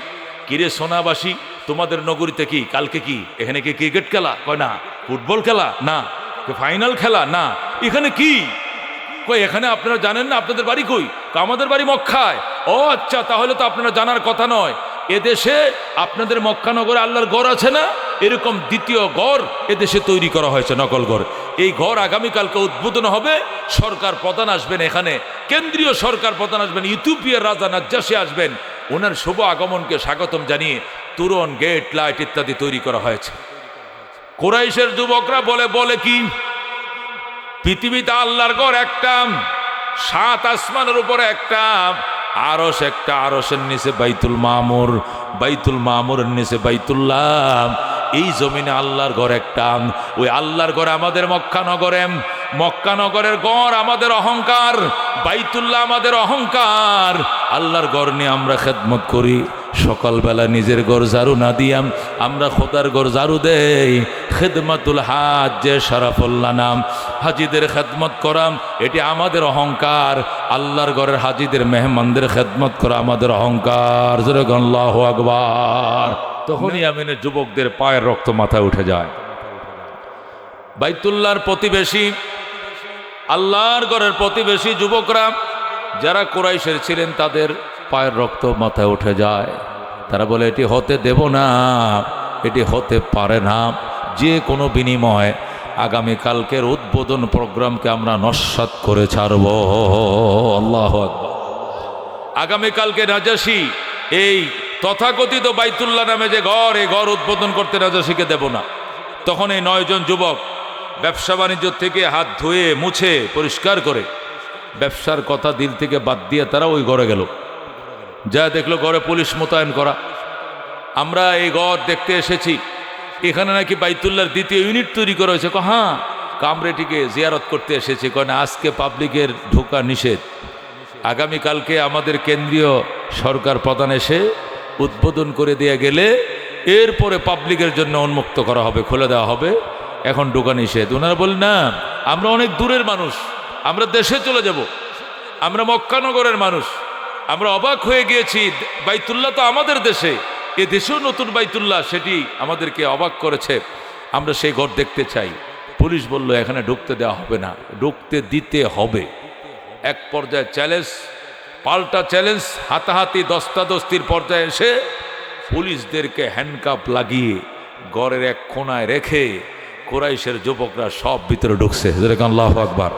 কিরে সোনাবাসী, তোমাদের নগরীতে কি কালকে কি এখানে কি ক্রিকেট খেলা? কয় না। ফুটবল খেলা? না। ফাইনাল খেলা না, এখানে কি কই এখানে আপনারা জানেন না আপনাদের বাড়ি কই? আমাদের বাড়ি মক্কায়। ও আচ্ছা, তাহলে তো আপনারা জানার কথা নয়, এদেশে আপনাদের মক্কানগরে আল্লাহর ঘর আছে না, এরকম দ্বিতীয় ঘর এদেশে তৈরি করা হয়েছে, নকল ঘর। এই ঘর আগামীকালকে উদ্বোধন হবে, সরকার প্রধান আসবেন, এখানে কেন্দ্রীয় সরকার প্রধান আসবেন, ইথিওপিয়ার রাজা নাজ্জাশী আসবেন, ওনার শুভ আগমনকে স্বাগতম জানিয়ে তোরণ, গেট, লাইট ইত্যাদি তৈরি করা হয়েছে। কুরাইশের যুবকরা বলে কি পৃথিবীতে আল্লাহর ঘর একটা, 7 আসমানের উপরে একটা, আরশ একটা, আরশের নিচে বাইতুল মামুর, বাইতুল মামুরের নিচে বাইতুল্লাহ, এই জমিনে আল্লাহর ঘর একটা। ওই আল্লাহর ঘর আমাদের মক্কানগরে, মক্কানগরের ঘর আমাদের অহংকার, বাইতুল্লাহ আমাদের অহংকার। আল্লাহর ঘর নিয়ে আমরা খেদমত করি, সকালবেলা নিজের ঘর ঝাড়ু না দিয়াম আমরা খোদার ঘর ঝাড়ু দেই। খেদমতুল হাজ যে শরাফুল্লাহ নাম, হাজিদের খেদমত করাম, এটি আমাদের অহংকার। আল্লাহর ঘরের হাজিদের মেহমানদের খেদমত করা আমাদের অহংকার। আল্লাহু আকবার। তখনই আমিনের যুবকদের পায়ের রক্ত মাথায় উঠে যায়। বাইতুল্লাহর প্রতিবেশী, আল্লাহর ঘরের প্রতিবেশী যুবকরা যারা কুরাইশের ছিলেন তাদের পায়ের রক্ত মাথায় উঠে যায়। তারা বলে এটি হতে দেব না, এটি হতে পারে না, যে কোনো বিনিময়ে আগামীকালকের উদ্বোধন প্রোগ্রামকে আমরা নস্যাৎ করে ছাড়ব। আল্লাহু আকবার। আগামীকালকে নাজাশী এই তথাকথিত বাইতুল্লাহ নামে যে ঘর, এই ঘর উদ্বোধন করতে নাজাশীকে দেব না। তখন এই 9 জন যুবক ব্যবসা বাণিজ্য থেকে হাত ধুয়ে মুছে পরিষ্কার করে ব্যবসার কথা দিল থেকে বাদ দিয়ে তারা ওই ঘরে গেল। যা দেখলো ঘরে পুলিশ মোতায়েন করা। আমরা এই ঘর দেখতে এসেছি, এখানে নাকি বাইতুল্লাহর দ্বিতীয় ইউনিট তৈরি করা হয়েছে। হ্যাঁ, কামরেটিকে জিয়ারত করতে এসেছি। না, আজকে পাবলিকের ঢোকা নিষেধ, আগামীকালকে আমাদের কেন্দ্রীয় সরকার প্রধান এসে উদ্বোধন করে দিয়ে গেলে এরপরে পাবলিকের জন্য উন্মুক্ত করা হবে, খুলে দেওয়া হবে, এখন ঢোকা নিষেধ। ওনারা বলেন না, আমরা অনেক দূরের মানুষ, আমরা দেশে চলে যাব, আমরা মক্কানগরের মানুষ, আমরা অবাক হয়ে গিয়েছি, বাইতুল্লাহ তো আমাদের দেশে, এ দেশেও নতুন বাইতুল্লাহ, সেটি আমাদেরকে অবাক করেছে, আমরা সেই ঘর দেখতে চাই। পুলিশ বলল এখানে ঢুকতে দেওয়া হবে না, ঢুকতে দিতে হবে। এক পর্যায়ে চ্যালেঞ্জ, পাল্টা চ্যালেঞ্জ, হাতাহাতি দস্তাদস্তির পর্যায়ে এসে পুলিশদেরকে হ্যান্ডকাপ লাগিয়ে ঘরের এক কোনায় রেখে কুরাইশের যুবকরা সব ভিতরে ঢুকছে। আল্লাহু আকবার।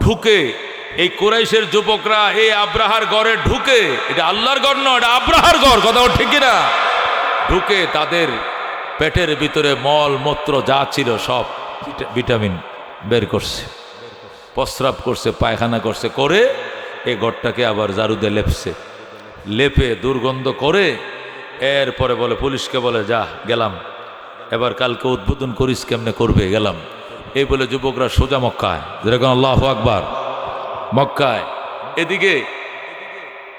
ঢুকে এই কুরাইশের যুবকরা এই আব্রাহার ঘরে ঢুকে, এটা আল্লাহর ঘর নয়, এটা আব্রাহার ঘর, কথা ঠিক না? ঢুকে তাদের পেটের ভিতরে মল মূত্র যা ছিল সব ভিটামিন বের করছে, প্রস্রাব করছে, পায়খানা করছে, করে এই ঘরটাকে আবার ঝাড়ু দিয়ে লেপছে, লেপে দুর্গন্ধ করে এরপরে বলে পুলিশকে, বলে যা গেলাম, এবার কালকে উদ্বোধন করিস, কেমনে করবে, গেলাম। এই বলে যুবকরা সোজা মক্কায়, যেরকম আল্লাহু আকবার, মক্কায়। এদিকে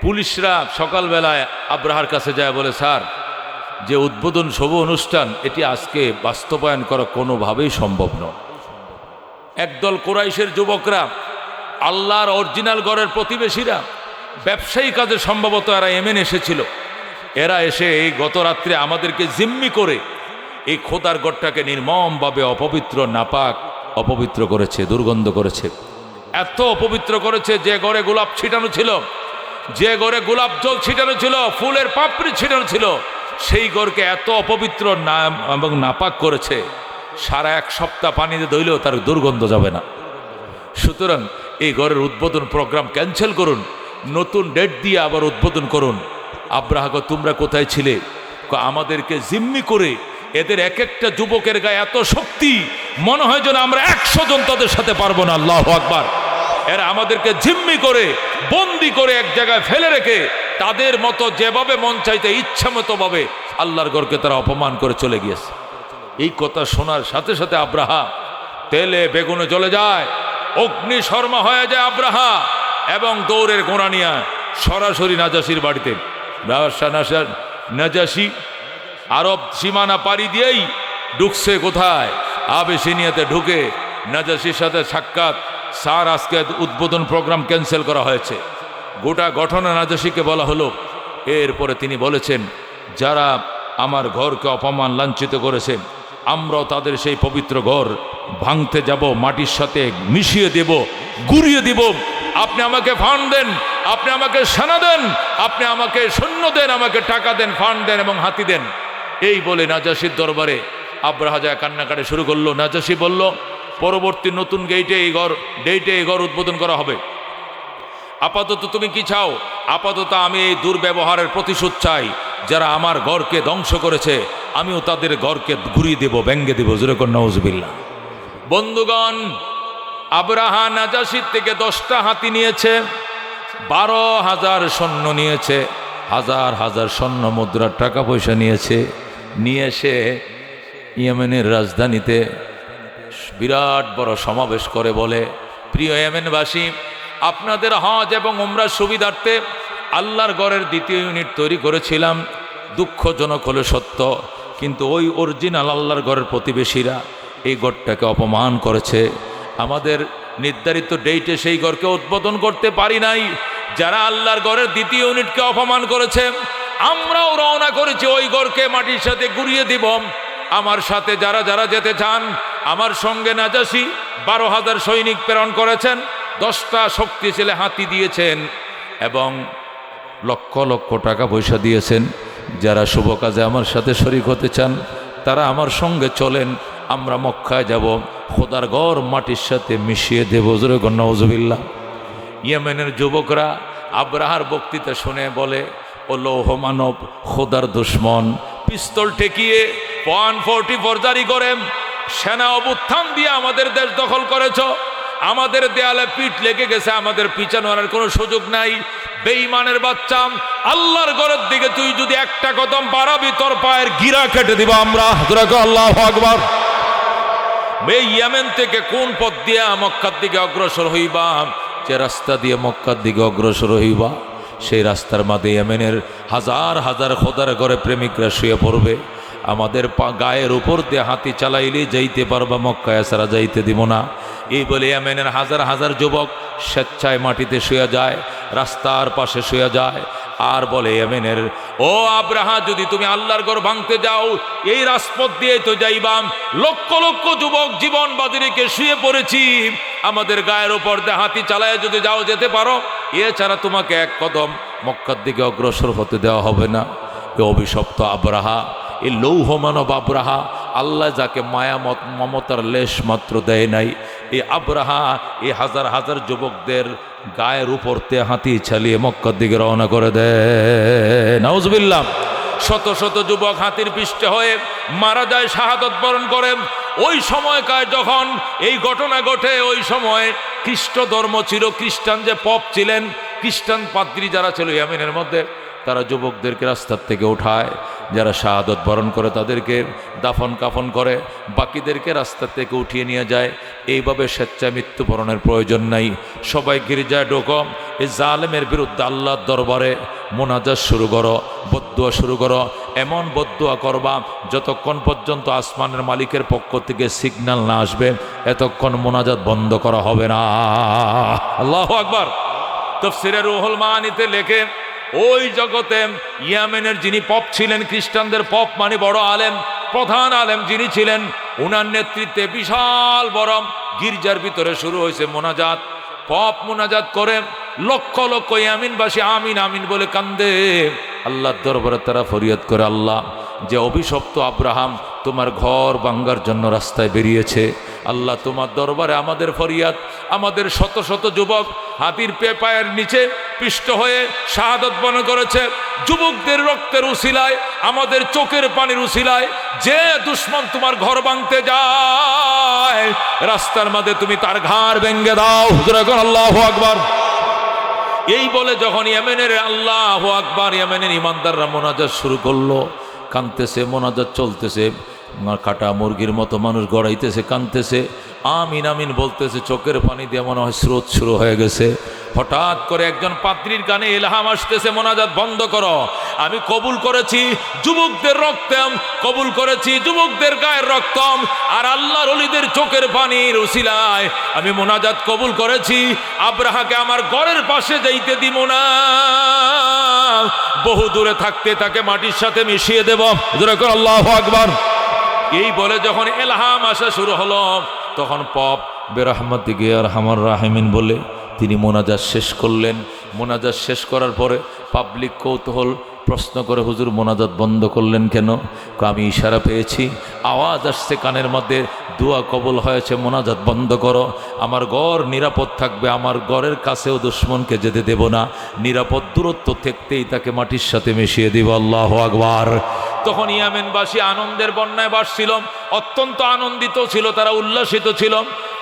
পুলিশরা সকালবেলায় আব্রাহার কাছে যায়, বলে স্যার, যে উদ্বোধন শুভ অনুষ্ঠান এটি আজকে বাস্তবায়ন করা কোনোভাবেই সম্ভব নয়। একদল কুরাইশের যুবকরা, আল্লাহর অরিজিনাল ঘরের প্রতিবেশীরা, ব্যবসায়ী কাজে সম্ভবত এরা ইয়েমেন এসেছিল, এরা এসে এই গত রাত্রে আমাদেরকে জিম্মি করে এই খোদার ঘরটাকে নির্মমভাবে অপবিত্র, নাপাক, অপবিত্র করেছে, দুর্গন্ধ করেছে। এত অপবিত্র করেছে, যে ঘরে গোলাপ ছিটানো ছিল, যে ঘরে গোলাপ জল ছিটানো ছিল, ফুলের পাপড়ি ছিটানো ছিল, সেই ঘরকে এত অপবিত্র এবং নাপাক করেছে, সারা 1 সপ্তাহ পানিতে ধুইলেও তার দুর্গন্ধ যাবে না। সুতরাং এই ঘরের উদ্বোধন প্রোগ্রাম ক্যান্সেল করুন, নতুন ডেট দিয়ে আবার উদ্বোধন করুন। আব্রাহা, তোমরা কোথায় ছিলে? আমাদেরকে জিম্মি করে, এদের এক একটা যুবকের গায়ে এত শক্তি, মনে হয় যেন আমরা 100 জন তাদের সাথে পারবো না। আল্লাহু আকবার। এরা আমাদেরকে জিম্মি করে, বন্দি করে এক জায়গায় ফেলে রেখে তাদের মতো যেভাবে মন চাইতে ইচ্ছা মতো ভাবে আল্লাহর ঘরকে তারা অপমান করে চলে গিয়েছে। এই কথা শোনার সাথে সাথে আব্রাহা তেলে বেগুনে জ্বলে যায়, অগ্নি শর্মা হয়ে যায় আব্রাহা, এবং দৌড়ের গোড়া নিয়ে সরাসরি নাজাশির বাড়িতে। নাজাশি আরব সীমানা পাড়ি দিয়েই ঢুকছে কোথায়? আবেসিনিয়াতে ঢুকে নাজাশির সাথে সাক্ষাৎ। স্যার, আজকে উদ্বোধন প্রোগ্রাম ক্যান্সেল করা হয়েছে। গোটা ঘটনা নাজাশিকে বলা হলো। এরপরে তিনি বলেছেন, যারা আমার ঘরকে অপমান লাঞ্ছিত করেছে, আমরাও তাদের সেই পবিত্র ঘর ভাঙতে যাব, মাটির সাথে মিশিয়ে দেব, গুঁড়িয়ে দিব। আপনি আমাকে ফান্ড দেন, আপনি আমাকে সেনা দেন, আপনি আমাকে সৈন্য দেন, আমাকে টাকা দেন, ফান্ড দেন এবং হাতি দেন। এই বলে নাজাশির দরবারে আব্রাহা যায় কান্নাকাটি শুরু করলো। নাজাশি বলল, পরবর্তী নতুন ডেটে এই ঘর উদ্বোধন করা হবে। আপাতত তুমি কি চাও? আপাতত আমি এই দুর্ব্যবহারের প্রতিশোধ চাই। যারা আমার ঘরকে ধ্বংস করেছে আমিও তাদের ঘরকে ঘুরিয়ে দেব, ভেঙ্গে দেব। যেরকম নাউজুবিল্লাহ। বন্ধুগণ, আব্রাহা নাজাশির থেকে 10টা হাতি নিয়েছে, 12,000 সৈন্য নিয়েছে, হাজার হাজার স্বর্ণ মুদ্রার টাকা পয়সা নিয়েছে। নিয়ে এসে ইয়েমেনের রাজধানীতে বিরাট বড় সমাবেশ করে বলে, প্রিয় ইয়েমেনবাসী, আপনাদের হজ এবং উমরার সুবিধার্থে আল্লাহর ঘরের দ্বিতীয় ইউনিট তৈরি করেছিলাম। দুঃখজনক হলে সত্য, কিন্তু ওই অরিজিনাল আল্লাহর ঘরের প্রতিবেশীরা এই ঘরটাকে অপমান করেছে। আমাদের নির্ধারিত ডেটে সেই ঘরকে উদ্বোধন করতে পারি নাই। যারা আল্লাহর ঘরের দ্বিতীয় ইউনিটকে অপমান করেছে, আমরাও রওনা করেছি ওই ঘরকে মাটির সাথে গুঁড়িয়ে দিব। আমার সাথে যারা যারা যেতে চান, আমার সঙ্গে নাজাশি 12,000 সৈনিক প্রেরণ করেছেন, 10টা শক্তিশালী হাতি দিয়েছেন এবং লক্ষ লক্ষ টাকা পয়সা দিয়েছেন। যারা শুভ কাজে আমার সাথে শরীক হতে চান তারা আমার সঙ্গে চলেন, আমরা মক্কায় যাব, খোদার ঘর মাটির সাথে মিশিয়ে দেব। জোরে নাউজুবিল্লাহ। ইয়েমেনের যুবকরা আব্রাহার বক্তৃতা শুনে বলে, ও লৌহ মানব, খোদার দুশ্মন, পিস্তল ঠেকিয়ে 144 জারি করে সেনা অভ্যুত্থান দিয়ে আমাদের দেশ দখল করেছ। আমাদের দেয়ালে পিঠ লেগে গেছে, আমাদের পিছানোর কোনো সুযোগ নাই। বেঈমানের বাচ্চা, আল্লাহর ঘরের দিকে তুই যদি একটা কদম বাড়াবি তোর পায়ের গিরা কেটে দিব আমরা। আল্লাহু আকবার। ইয়েমেন থেকে কোন পথ দিয়ে মক্কার দিকে অগ্রসর হইবা, যে রাস্তা দিয়ে মক্কার দিকে অগ্রসর হইবা, সেই রাস্তার মাঝে ইয়েমেনের হাজার হাজার খোদার ঘরে প্রেমিকরা শুয়ে পড়বে। আমাদের গায়ের উপর দিয়ে হাতি চালাইলে যাইতে পারবা, মক্কায় ছাড়া যাইতে দিব না। এই বলে ইয়েমেনের হাজার হাজার যুবক স্বেচ্ছায় মাটিতে শুয়ে যায়, রাস্তার পাশে শুয়ে যায় আর বলে, ইয়েমেনের ও আব্রাহা, যদি তুমি আল্লাহর ঘর ভাঙতে যাও এই রাজপথ দিয়ে তো যাইবাম। লক্ষ লক্ষ যুবক জীবন বাজি রেখে শুয়ে পড়েছি, আমাদের গায়ের উপর দিয়ে হাতি চালায় যদি যাও যেতে পারো, এছাড়া তোমাকে এক কদম মক্কার দিকে অগ্রসর হতে দেওয়া হবে না। এ অভিশপ্ত আব্রাহা, এই লৌহ মানব আব্রাহা, আল্লাহ যাকে মায়ামত মমতার লেশ মাত্র দেয় নাই, এই আব্রাহা এই হাজার হাজার যুবকদের গায়ের উপরতে হাতি চালিয়ে মক্কার দিকে রওনা করে দেয়। নাউজুবিল্লাহ। শত শত যুবক হাতির পৃষ্ঠে হয়ে মারা যায়, শাহাদত বরণ করেন। ওই সময়কার যখন এই ঘটনা ঘটে, ওই সময় খ্রিস্ট ধর্ম ছিল, খ্রিস্টান যে পপ ছিলেন, খ্রিস্টান পাদ্রী যারা ছিল ইয়েমেনের মধ্যে, তারা যুবকদেরকে রাস্তার থেকে উঠায়, যারা শাহাদত বরণ করে তাদেরকে দাফন কাফন করে, বাকিদেরকে রাস্তা থেকে উঠিয়ে নিয়ে যায়। এইভাবে স্বেচ্ছায় মৃত্যুবরণের প্রয়োজন নাই। সবাই গির্জায় ঢোকো, এই জালেমের বিরুদ্ধে আল্লাহর দরবারে মোনাজাত শুরু করো, বদদুয়া শুরু করো। এমন বদদুয়া করবা যতক্ষণ পর্যন্ত আসমানের মালিকের পক্ষ থেকে সিগন্যাল না আসবে এতক্ষণ মোনাজাত বন্ধ করা হবে না। আল্লাহু আকবার। তাফসীরে রুহুল মাআনিতে লেখে, ওই জগতে ইয়েমেনের যিনি পপ ছিলেন, খ্রিস্টানদের পপ মানে বড় আলেম, প্রধান আলেম যিনি ছিলেন, উনার নেতৃত্বে বিশাল বড় গির্জার ভিতরে শুরু হয়েছে মোনাজাত। পপ মোনাজাত করে, লক্ষ লক্ষ ইয়ামিনবাসী আমিন আমিন বলে কান্দে। আল্লাহর দরবারে তারা ফরিয়াদ করে, আল্লাহ, যে অভিশপ্ত আব্রাহাম তোমার ঘর ভাঙ্গার জন্য রাস্তায় বেরিয়েছে, আল্লাহ তোমার দরবারে আমাদের ফরিয়াদ। আমাদের শত শত যুবক হাতির পায়ের নিচে পিষ্ট হয়ে শাহাদত বরণ করেছে। যুবকদের রক্তের উসিলায়, আমাদের চোখের পানির উসিলায়, যে দুশ্মন তোমার ঘর ভাঙতে যায় রাস্তার মাঝে তুমি তার ঘাড় ভেঙ্গে দাও। আল্লাহু আকবার। এই বলে যখন ইয়েমেনের আল্লাহু আকবার, ইয়েমেনের ইমানদাররা মোনাজাত শুরু করলো, কাঁদতেছে, মোনাজাত চলতেছে, কাটা মুরগির মতো মানুষ গড়াইতেছে, কাঁদতেছে, আমিন আমিন বলতেছে, চোখের পানি দিয়ে মনে হয় স্রোত শুরু হয়ে গেছে। হঠাৎ করে একজন পাত্রীর কানে ইলহাম আসতেছে, মোনাজাত বন্ধ করো, আমি কবুল করেছি যুবকদের রক্তম, কবুল করেছি যুবকদের গায়ের রক্তম, আর আল্লাহর ওলিদের চোখের পানির উসিলায় আমি মোনাজাত কবুল করেছি। আব্রাহাকে আমার ঘরের পাশে যাইতে দিব না, বহু দূরে থাকতে তাকে মাটির সাথে মিশিয়ে দেব। আল্লাহু আকবার। এই বলে যখন ইলহাম আসা শুরু হলো, তখন পপ বেরহমাতিকে আরহামার রাহিমিন বলে তিনি মোনাজাত শেষ করলেন। মোনাজাত শেষ করার পরে পাবলিক কৌতূহল প্রশ্ন করে, হুজুর মোনাজাত বন্ধ করলেন কেন? আমি ইশারা পেয়েছি, আওয়াজ আসছে কানের মধ্যে, দোয়া কবুল হয়েছে, মোনাজাত বন্ধ করো, আমার ঘর নিরাপদ থাকবে, আমার ঘরের কাছেও দুশমনকে যেতে দেব না, নিরাপদ দূরত্ব থাকতেই তাকে মাটির সাথে মিশিয়ে দিব। আল্লাহু আকবার। তখন ইয়ামেনবাসী আনন্দের বন্যায় ভাসছিল, অত্যন্ত আনন্দিত ছিল, তারা উল্লাসিত ছিল।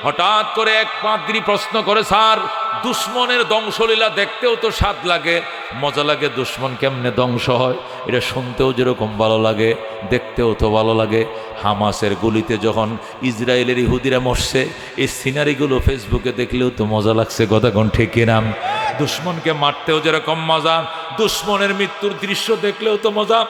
হঠাৎ করে এক পাদ্রী প্রশ্ন করে, স্যার দুশ্মনের ধ্বংসলীলা দেখতেও তো স্বাদ লাগে, মজা লাগে, দুশ্মন কেমনে ধ্বংস হয় এটা শুনতেও যেরকম ভালো লাগে দেখতেও তো ভালো লাগে। হামাসের গুলিতে যখন ইসরায়েলের ইহুদিরা মরছে, এই সিনারিগুলো ফেসবুকে দেখলেও তো মজা লাগছে, কথা কোন ঠিক নাম? দুশ্মনকে মারতেও যেরকম মজা, দুশ্মনের মৃত্যুর দৃশ্য দেখলেও তো মজা।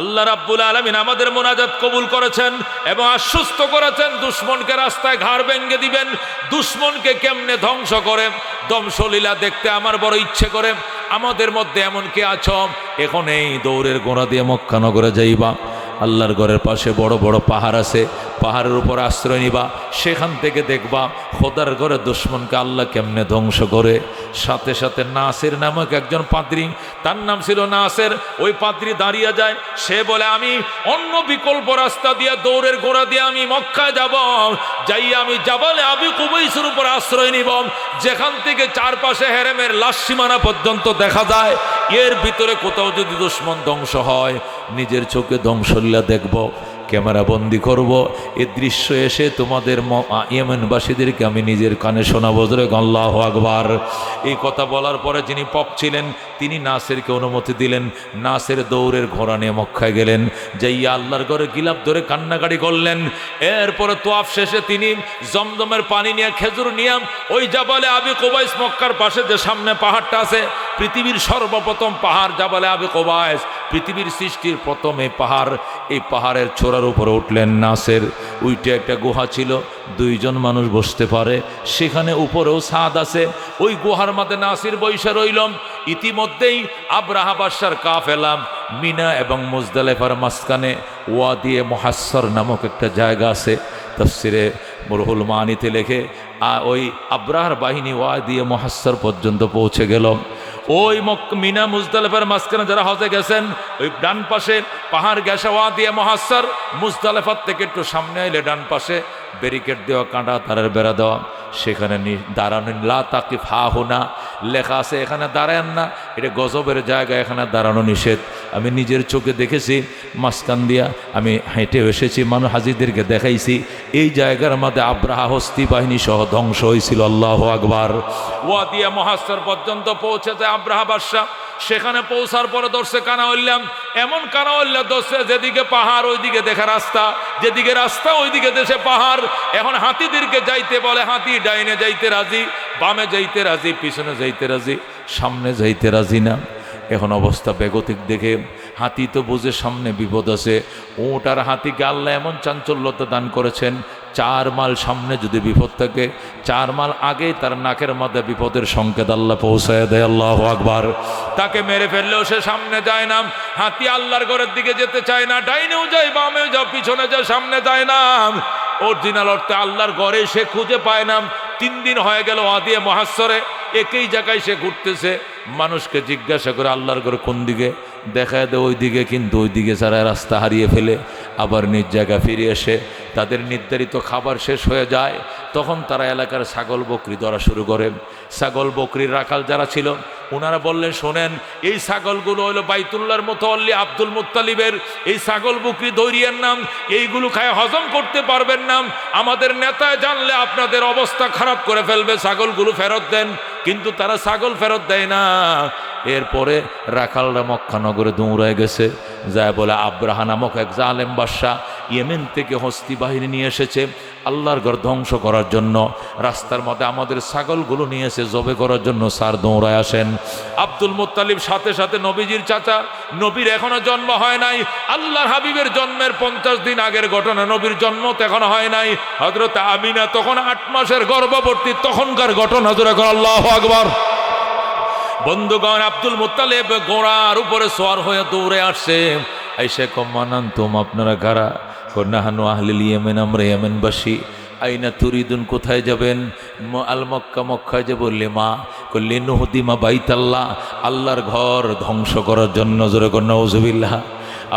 আল্লাহ রাব্বুল আলামিন আমাদের মোনাজাত কবুল করেছেন এবং আশ্বস্ত করেছেন দুশমনকে রাস্তায় ঘাড় ভেঙে দিবেন। দুশমনকে কেমনে ধ্বংস করে ধ্বংসলীলা দেখতে আমার বড় ইচ্ছে করে। আমাদের মধ্যে এমন কে আছো এখন এই দৌড়ের গোড়া দিয়ে মক্কা নগরে যাইবা, আল্লাহর ঘরের পাশে বড় বড় পাহাড় আছে, পাহাড়ের উপর আশ্রয় নিবা, সেখান থেকে দেখবা খোদার ঘরে দুশমনকে আল্লাহ কেমনে ধ্বংস করে। সাথে সাথে নাসের নামক একজন পাদ্রী, তার নাম ছিল নাসের, ওই পাদ্রী দাঁড়িয়ে যায়, সে বলে আমি অন্য বিকল্প রাস্তা দিয়ে দৌড়ের গোড়া দিয়ে আমি মক্কায় যাব, যাই আমি জাবালে আবি কুবাইসের উপর আশ্রয় নিব, যেখান থেকে চারপাশে হেরেমের লাশ সীমানা পর্যন্ত দেখা যায়। এর ভিতরে কোথাও যদি দুশমন ধ্বংস হয় নিজের চোখে ধ্বংসলীলা দেখব, ক্যামেরা বন্দি করব, এ দৃশ্য এসে তোমাদের ইয়েমেনবাসীদেরকে আমি নিজের কানে শোনাবো। আল্লাহু আকবার। এই কথা বলার পরে যিনি পপ ছিলেন তিনি নাসেরকে অনুমতি দিলেন। নাসের দৌড়ের ঘোড়া নিয়ে মক্কায় গেলেন, যাইয়া আল্লাহর ঘরে গিলাপ ধরে কান্নাকাটি করলেন। এরপরে তোয়াফ শেষে তিনি জমজমের পানি নিয়ে, খেজুর নিয়ে ওই জাবালে আবি কুবাইস, মক্কার পাশে যে সামনে পাহাড়টা আছে, পৃথিবীর সর্বপ্রথম পাহাড় জাবালে আবি কুবাইস, পৃথিবীর সৃষ্টির প্রথম এই পাহাড়, এই পাহাড়ের চূড়ার উপরে উঠলেন নাসের। ওইটা একটা গুহা ছিল, দুইজন মানুষ বসতে পারে, সেখানে উপরেও ছাদ আছে। ওই গুহার মধ্যে নাসির বৈশা রইল। ইতিমধ্যেই আব্রাহা বাদশার কাফেলা মিনা এবং মুজদালেফার মাঝখানে ওয়াদিয়ে মুহাসসর নামক একটা জায়গা আছে, তাফসিরে রুহুল মানিতে লেখে, ওই আব্রাহার বাহিনী ওয়াদিয়ে মুহাসসর পর্যন্ত পৌঁছে গেল। ওই মিনা মুজদালেফার মাঝখানে যারা হজে গেছেন, ওই ডান পাশে পাহাড় গেছে ওয়াদিয়ে মুহাসসর, মুজদালেফার থেকে একটু সামনে আইলে ডান পাশে ব্যারিকেড দেওয়া, কাঁটা তারের বেড়া দেওয়া, সেখানে দাঁড়ানো, লা তাকিফ হা হুনা লেখা আছে, এখানে দাঁড়ান না, এটা গজবের জায়গা, এখানে দাঁড়ানো নিষেধ। আমি নিজের চোখে দেখেছি, মাঝখান দিয়া আমি হেঁটে এসেছি, মানুষ হাজিদেরকে দেখাইছি। এই জায়গার মধ্যে আব্রাহা হস্তি বাহিনী সহ ধ্বংস হয়েছিল। আল্লাহু আকবার। ওয়াদিয়া মুহাসসর পর্যন্ত পৌঁছেছে আব্রাহা বাদশা। সেখানে পৌঁছার পরে ধরছে কানাউল্লাম, এমন কানাউল্লা ধরছে যেদিকে পাহাড় ওইদিকে দেখা রাস্তা, যেদিকে রাস্তা ওইদিকে দেশে পাহাড়। এখন হাতিদেরকে যাইতে বলে, হাতি ডাইনে যাইতে রাজি, বামে যাইতে রাজি, পিছনে যাইতে রাজি, সামনে যাইতে রাজি না। এখন অবস্থা বেগতিক দেখে হাতি তো বুঝে সামনে বিপদ আছে। উট আর হাতিকে আল্লাহ এমন চাঞ্চল্যতা দান করেছেন, 4 মাইল সামনে যদি বিপদ থাকে, 4 মাইল আগেই তার নাকের মধ্যে বিপদের সংকেত আল্লাহ পৌঁছায় দেয়। আল্লাহু আকবার। তাকে মেরে ফেললেও সে সামনে যায় না। হাতি আল্লাহর ঘরের দিকে যেতে চায় না, ডাইনেও যায়, বামেও যায়, পিছনে যায়, সামনে যায় না। অরিজিনাল অর্থে আল্লাহর ঘরে সে খুঁজে পায় না। 3 দিন হয়ে গেল ওয়াদিয়ে মুহাসসরে, একই জায়গায় সে ঘুরতেছে। মানুষকে জিজ্ঞাসা করে আল্লাহর ঘরে কোন দিকে, দেখায় দেয় ওই দিকে, কিন্তু ওই দিকে যারা রাস্তা হারিয়ে ফেলে আবার নিজ জায়গা ফিরে এসে তাদের নির্ধারিত খাবার শেষ হয়ে যায়, তখন তারা এলাকার ছাগল বকরি ধরা শুরু করে। ছাগল বকরির রাখাল যারা ছিল ওনারা বললেন, শোনেন, এই ছাগলগুলো হলো বাইতুল্লাহর মুতাওয়াল্লি আব্দুল মুত্তালিবের, এই ছাগল বকরি দৌড়িয়ার নাম, এইগুলো খায় হজম করতে পারবেন না, আমাদের নেতায় জানলে আপনাদের অবস্থা খারাপ করে ফেলবে, ছাগলগুলো ফেরত দেন। কিন্তু তারা ছাগল ফেরত দেয় না। এরপরে রাখালরা মক্কা নগরে দৌড়ায় গেছে, যায় বলে আব্রাহা নামক এক জালেম বাদশা ইয়েমেন থেকে হস্তি বাহিনী নিয়ে এসেছে আল্লাহর ঘর ধ্বংস করার জন্য। রাস্তার মধ্যে আমাদের ছাগলগুলো নিয়ে এসে জবে করার জন্য স্যার দৌড়ায় আসেন। আব্দুল মুত্তালিব সাথে সাথে নবীজির চাচা, নবীর এখনো জন্ম হয় নাই, আল্লাহর হাবিবের জন্মের 50 দিন আগের ঘটনা, নবীর জন্ম তো এখনো হয় নাই। হযরত আমিনা তখন 8 মাসের গর্ভবতী, তখনকার ঘটনা। আল্লাহু আকবার। বন্ধুগণ, আব্দুল মুত্তালিব ঘোড়ার উপরে সওয়ার হয়ে দৌড়ে আসছে। আইসা কমানান তুম, আপনারা কারা? নাহানু আহলিল ইয়েমেন, আমরা ইয়েমেনবাসী। আইনা তুরিদুন, কোথায় যাবেন? আল মক্কা, মক্কায় যে বললে মা করলি নুহদিমা বাইতাল্লাহ, আল্লাহর ঘর ধ্বংস করার জন্য। জোরে কর নাউজুবিল্লাহ।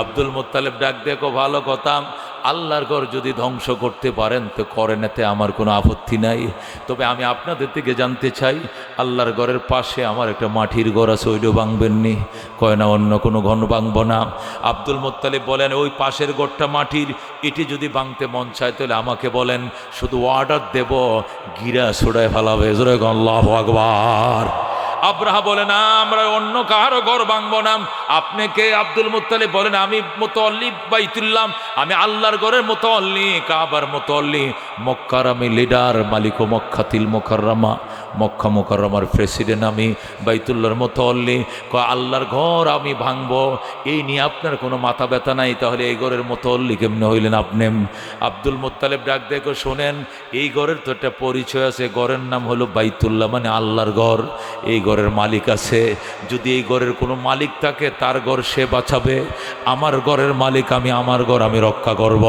আব্দুল মুত্তালিব ডাক দেখো, ভালো কথা, আল্লাহর ঘর যদি ধ্বংস করতে পারেন তো করেন, এতে আমার কোনো আপত্তি নাই। তবে আমি আপনাদের থেকে জানতে চাই, আল্লাহর ঘরের পাশে আমার একটা মাটির ঘর আছে, ওইটাও ভাঙবেননি? কয় না, অন্য কোনো ঘর ভাঙবো না। আব্দুল মুত্তালিব বলেন, ওই পাশের ঘরটা মাটির, এটি যদি ভাঙতে মন চায় তাহলে আমাকে বলেন, শুধু অর্ডার দেব, গিরা ছড়ায় ফেলাবে। জোরে আল্লাহু আকবার। আব্রাহা বলে, না, আমরা অন্য কারো ঘর ভাঙবো না। আপনি কে? আব্দুল মুত্তালিব বলেন, আমি মুতাল্লিব বাইতুল্লাহ, আমি আল্লাহর ঘরের মুতাল্লি, কাবার মুতাল্লি, মক্কার আমি লিডার, মালিক ও মক্কাতিল মুকাররমা, মক্কা মুকাররমার প্রেসিডেন্ট আমি, বাইতুল্লাহর মুতাল্লি। আল্লাহর ঘর আমি ভাঙবো, এই নিয়ে আপনার কোনো মাথা ব্যথা নাই, তাহলে এই ঘরের মুতাল্লি কেমনে হইলেন আপনি? আব্দুল মুত্তালিব ডাক দেখো, শোনেন, এই ঘরের তো একটা পরিচয় আছে, ঘরের নাম হলো বাইতুল্লাহ, মানে আল্লাহর ঘর। এই ঘরের মালিক আছে, যদি এই ঘরের কোনো মালিক থাকে তার ঘর সে বাঁচাবে। আমার ঘরের মালিক আমি, আমার ঘর আমি রক্ষা করব।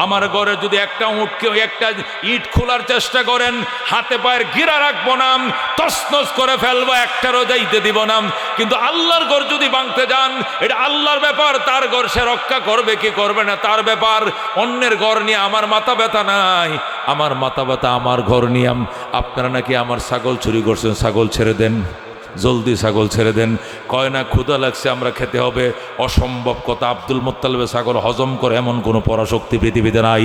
আমার ঘরে যদি একটা উঠকে একটা ইট খোলার চেষ্টা করেন, হাতে পায়ের গিরা রাখবো না, তছনছ করে ফেলবো, একটারও যাইতে দিব না। কিন্তু আল্লাহর ঘর যদি ভাঙতে যান, এটা আল্লাহর ব্যাপার, তার ঘর সে রক্ষা করবে কি করবে না তার ব্যাপার। অন্যের ঘর নিয়ে আমার মাথা ব্যথা নাই, আমার মাথা ব্যথা আমার ঘর নিয়ে। আপনারা নাকি আমার ছাগল চুরি করছেন, ছাগল ছেড়ে দেন, জলদি ছাগল ছেড়ে দেন। কয় না, ক্ষুধা লাগছে, আমরা খেতে হবে। অসম্ভব কথা। আব্দুল মুত্তালিবের ছাগল হজম করে এমন কোনো পরাশক্তি পৃথিবীতে নাই।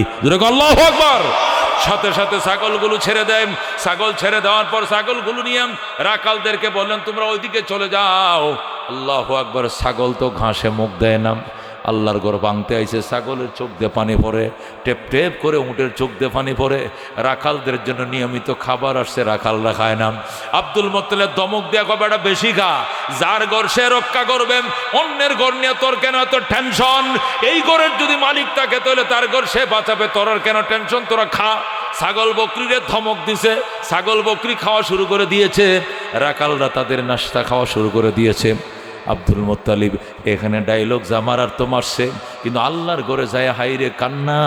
আল্লাহু আকবার। সাথে সাথে ছাগলগুলো ছেড়ে দেন। ছাগল ছেড়ে দেওয়ার পর ছাগলগুলো নিয়ে রাখালদেরকে বললেন, তোমরা ওইদিকে চলে যাও। আল্লাহু আকবার। ছাগল তো ঘাসে মুখ দেয় না, আল্লাহর ঘর ভাঙতে আইছে, ছাগলের চোখ দিয়ে পানি পড়ে, টেপ টেপ করে উটের চোখ দিয়ে পানি পড়ে। রাখালদের জন্য নিয়মিত খাবার আসছে, রাখালরা খায় না। আব্দুল মুত্তালিব ধমক দিয়ে কবে, এটা বেশি খা, যার ঘর সে রক্ষা করবেন, অন্যের ঘর নিয়ে তোর কেন এত টেনশন? এই ঘরের যদি মালিক থাকে তাহলে তার ঘর সে বাঁচাবে, তোর কেন টেনশন? তোরা খা। ছাগল বকরিরে ধমক দিছে, ছাগল বকরি খাওয়া শুরু করে দিয়েছে, রাখালরা তাদের নাস্তা খাওয়া শুরু করে দিয়েছে। আব্দুল মুত্তালিব এখানে ডায়লগ জামারার তো মারছে, কিন্তু আল্লাহর ঘরে যায় হাইরে কান্না,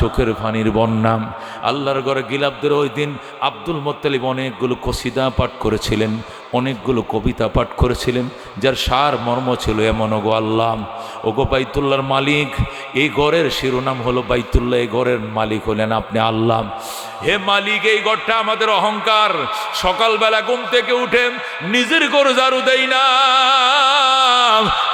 চোখের পানির বন্যাম। আল্লাহর ঘরে গিলাফদের ওই দিন আব্দুল মুত্তালিব অনেকগুলো কসিদা পাঠ করেছিলেন, অনেকগুলো কবিতা পাঠ করেছিলেন, যার সার মর্ম ছিল এমন, ওগো আল্লাহ, ওগো বাইতুল্লাহর মালিক, এই ঘরের শিরোনাম হলো বাইতুল্লাহ, এই ঘরের মালিক হলেন আপনি আল্লাহ। হে মালিক, এই ঘরটা আমাদের অহংকার। সকালবেলা ঘুম থেকে উঠে নিজের ঘর ঝাড়ু দেই না,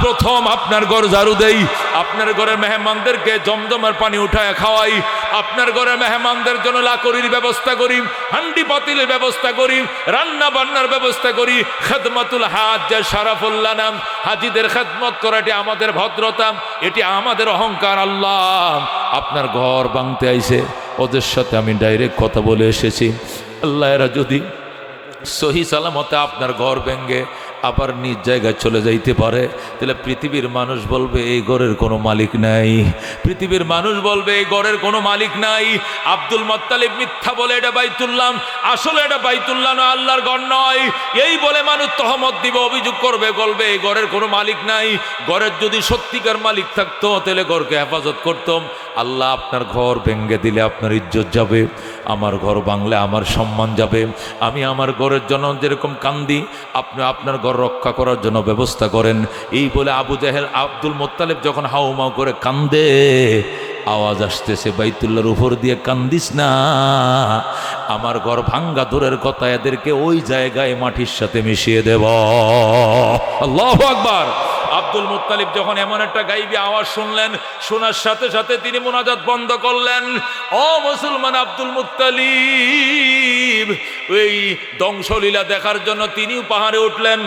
প্রথম আপনার ঘর ঝাড়ু দেই। আপনার ঘরের মেহমানদেরকে জমজমের পানি উঠায় খাওয়াই, আপনার ঘরের মেহমানদের জন্য লাকড়ির ব্যবস্থা করি, হান্ডি পাতিলের ব্যবস্থা করি, রান্না বান্নার ব্যবস্থা করি। খেদমতুল হাজ শারাফুল্লাহ নাম, হাজিদের খেদমত করা এটি আমাদের ভদ্রতা, এটি আমাদের অহংকার। আল্লাহ আপনার ঘর ভাঙতে আইছে, ওদের সাথে আমি ডাইরেক্ট কথা বলে এসেছি। আল্লাহ এরা যদি সহি সালামতে আপনার ঘর ভেঙ্গে আবার নিজ জায়গায় চলে যাইতে পারে, তাহলে পৃথিবীর মানুষ বলবে এই ঘরের কোনো মালিক নাই, পৃথিবীর মানুষ বলবে এই ঘরের কোনো মালিক নাই। আব্দুল মুত্তালিব মিথ্যা বলে এটা বাইতুল্লাহ, আসলে এটা বাইতুল্লাহ না, আল্লাহর ঘর নয়, এই বলে মানুষ তহমত দিবে, অভিযোগ করবে, বলবে এই ঘরের কোনো মালিক নাই। ঘরের যদি সত্যিকার মালিক থাকতো তাহলে ঘরকে হেফাজত করতাম। আল্লাহ আপনার ঘর ভেঙ্গে দিলে আপনার ইজ্জত যাবে, আমার ঘর ভাঙলে আমার সম্মান যাবে। আমি আমার ঘরের জন্য যেরকম কান্দি, আপনি আপনার ঘর রক্ষা করার জন্য ব্যবস্থা করেন। এই বলে আবু জাহেল আব্দুল মুত্তালিব যখন হাউমাউ করে কান্দে, আওয়াজ আসতেছে বাইতুল্লাহর উপর দিয়ে, কান্দিস না, আমার ঘর ভাঙ্গা দূরের কথা, এদেরকে ওই জায়গায় মাটির সাথে মিশিয়ে দেব। আল্লাহু আকবার। আব্দুল মুত্তালিব যখন এমন একটা গাইবী আওয়াজ শুনলেন, শোনার সাথে সাথে তিনি মুনাজাত বন্ধ করলেন। ও মুসলমান, আব্দুল মুত্তালিব ওই ধ্বংসলীলা দেখার জন্য তিনিও পাহাড়ে উঠলেন।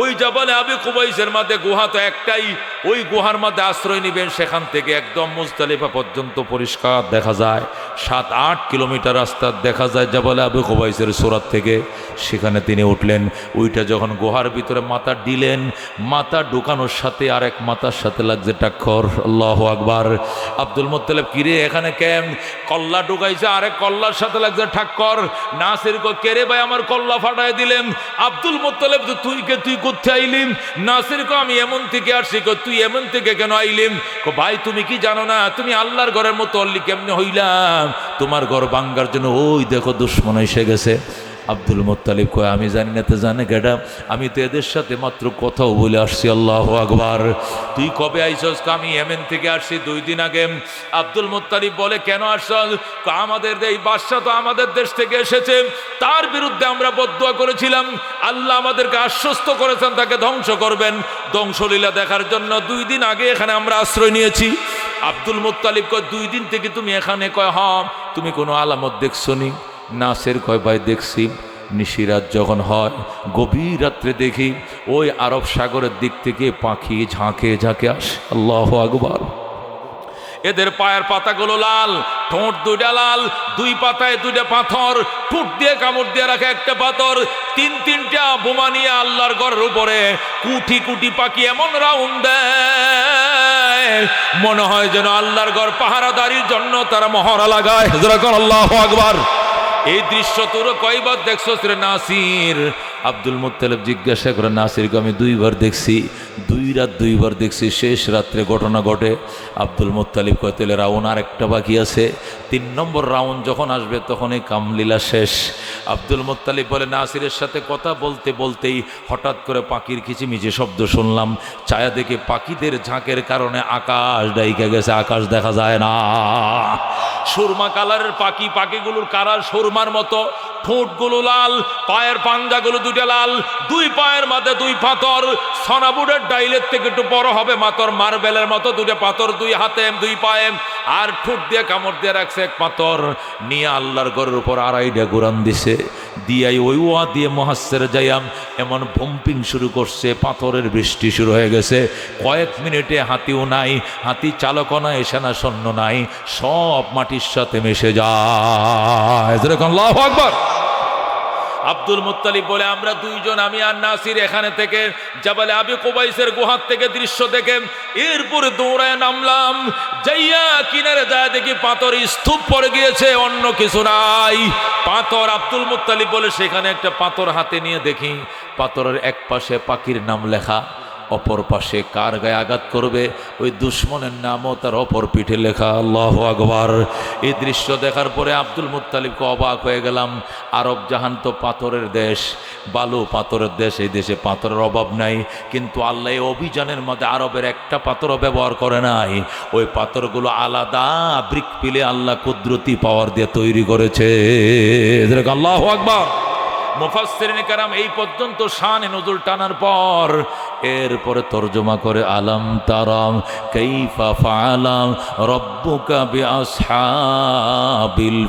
ওই জাবালে আবি কুবাইসের মধ্যে গুহা তো একটাই, ওই গুহার মধ্যে আশ্রয় নেবেন। সেখান থেকে একদম মুজদালিফা পর্যন্ত পরিষ্কার দেখা যায়, 7-8 কিলোমিটার রাস্তা দেখা যায় জাবালে আবি কুবাইসের সূরাত থেকে। সেখানে তিনি উঠলেন। ওইটা যখন গুহার ভিতরে মাথা দিলেন, মাথা ঢুকানোর সাথে আরেক মাথার সাথে লাগছে টাক্কর। আল্লাহু আকবার। আব্দুল মুত্তালিব, কিরে এখানে কেম? কল্লা ঢুকাইছে, আরেক কল্লার সাথে লাগছে ঠাক্কর। নাসির কো, কেরে ভাই আমার কল্লা ফাটাই দিলেন। আব্দুল মুত্তালিব, তুই কোথায় আইলি? নাসির কো, আমি এমন থেকে আসছি। তুই তুই ইয়েমেন থেকে কেন আইলিম? ভাই তুমি কি জানো না তুমি আল্লাহর ঘরের মুতাল্লি কেমনে হইলাম? তোমার ঘর ভাঙ্গার জন্য ওই দেখো দুশমন এসে গেছে। আব্দুল মুত্তালিব কয় আমি জানি না, তো জানে কেডা? আমি তো এদের সাথে মাত্র কথাও বলে আসছি। আল্লাহু আকবার। তুই কবে আইসস? আমি ইয়েমেন থেকে আসছি 2 দিন আগে। আব্দুল মুত্তালিব বলে কেন আসছ? আমাদের এই বাদশা তো আমাদের দেশ থেকে এসেছে, তার বিরুদ্ধে আমরা বদদুয়া করেছিলাম, আল্লাহ আমাদেরকে আশ্বস্ত করেছেন তাকে ধ্বংস করবেন। ধ্বংসলীলা দেখার জন্য 2 দিন আগে এখানে আমরা আশ্রয় নিয়েছি। আব্দুল মুত্তালিব কয় 2 দিন থেকে তুমি এখানে? কয় হ্যাঁ। তুমি কোনো আলামত দেখছো নি? নাসের কয় ভাই দেখছি, নিশিরাত যখন হয় গভীর রাত্রে দেখি ওই আরব সাগরের দিক থেকে পাখি ঝাঁকে ঝাঁকে আসে। আল্লাহু আকবার। এদের পায়ের পাতাগুলো লাল, ঠোঁট 2টা লাল, 2 পাতায় 2টা পাথর, ঠোঁট দিয়ে কামড় দিয়ে রাখে একটা পাথর, 3-3টা বোমা নিয়ে আল্লাহর ঘরের উপরে কুটি কুটি পাখি এমন রাউন্ড দেয় মনে হয় যেন আল্লাহর ঘর পাহারাদারির জন্য তারা মহড়া লাগায়। আল্লাহু আকবার। এই দৃশ্য তোর কয়বার দেখছস রে নাসির? আব্দুল মুত্তালিব জিজ্ঞাসা করে নাসিরকে আমি 2 বার দেখছি, 2 রাত 2 বার দেখছি। শেষ রাত্রে ঘটনা ঘটে। আব্দুল মুত্তালিব কয় তাহলে রাউন্ড আর একটা বাকি আছে, 3 নম্বর রাউন্ড যখন আসবে তখন এই কামলীলা শেষ। আব্দুল মুত্তালিব বলে নাসিরের সাথে কথা বলতে বলতেই হঠাৎ করে পাখির কিচিমিচি শব্দ শুনলাম। ছায়া দেখে পাখিদের ঝাঁকের কারণে আকাশ ডাইকা গেছে, আকাশ দেখা যায় না। সুরমা কালারের পাখি, পাখিগুলোর কালার সুরমার মতো, ঠোঁটগুলো লাল, পায়ের পাঞ্জাগুলো 2টা লাল, 2 পায়ের মাঝে 2 পাথর, সোনাবুড়ের ডাইলের থেকে একটু বড় হবে মাথর, মার্বেলের মতো 2টা পাথর 2 হাতে 2 পায়ে, আর ঠোঁট দিয়ে কামড় দিয়ে রাখছে 1 পাথর নিয়ে আল্লাহর ঘরের উপর 2.5টা কোরআন দিছে। দিয়াই ওই ওয়া দিয়ে মুহাসসির যাইয়াম এমন ভম্পিং শুরু করছে, পাথরের বৃষ্টি শুরু হয়ে গেছে। কয়েক মিনিটে হাতিও নাই, হাতি চালকও নাই, সেনা সৈন্য নাই, সব মাটির সাথে মিশে যায়। আল্লাহু আকবার। আব্দুল মুত্তালিব বলে আমরা 2 জন, আমি আর নাসির, এখানে থেকে জাবালে আবি কুবাইসের গুহার থেকে দৃশ্য দেখে এরপরে দৌড়ায় নামলাম। যাইয়া কিনারে যায় দেখি পাথর স্তূপ পড়ে গিয়েছে, অন্য কিছু নাই, পাথর। আব্দুল মুত্তালিব বলে সেখানে একটা পাথর হাতে নিয়ে দেখি পাথরের এক পাশে পাখির নাম লেখা, অপর পাশে কার গায়ে আঘাত করবে ওই দুশ্মনের নামও তার অপর পিঠে লেখা। আল্লাহু আকবার। এই দৃশ্য দেখার পরে আব্দুল মুত্তালিবকে অবাক হয়ে গেলাম। আরব জাহান তো পাথরের দেশ, বালু পাথরের দেশ, এই দেশে পাথরের অভাব নাই, কিন্তু আল্লাহ এই অভিযানের মধ্যে আরবের একটা পাথরও ব্যবহার করে নাই। ওই পাথরগুলো আলাদা ব্রিক পিলে আল্লাহ কুদরতি পাওয়ার দিয়ে তৈরি করেছে। আল্লাহু আকবার। মুফাসসিরিনে কেরাম এই পর্যন্ত শানে নজুল টানার পর এরপরে তরজমা করে আলাম তারাম কাইফা ফাআলা রাব্বুকা বিআসহাবিল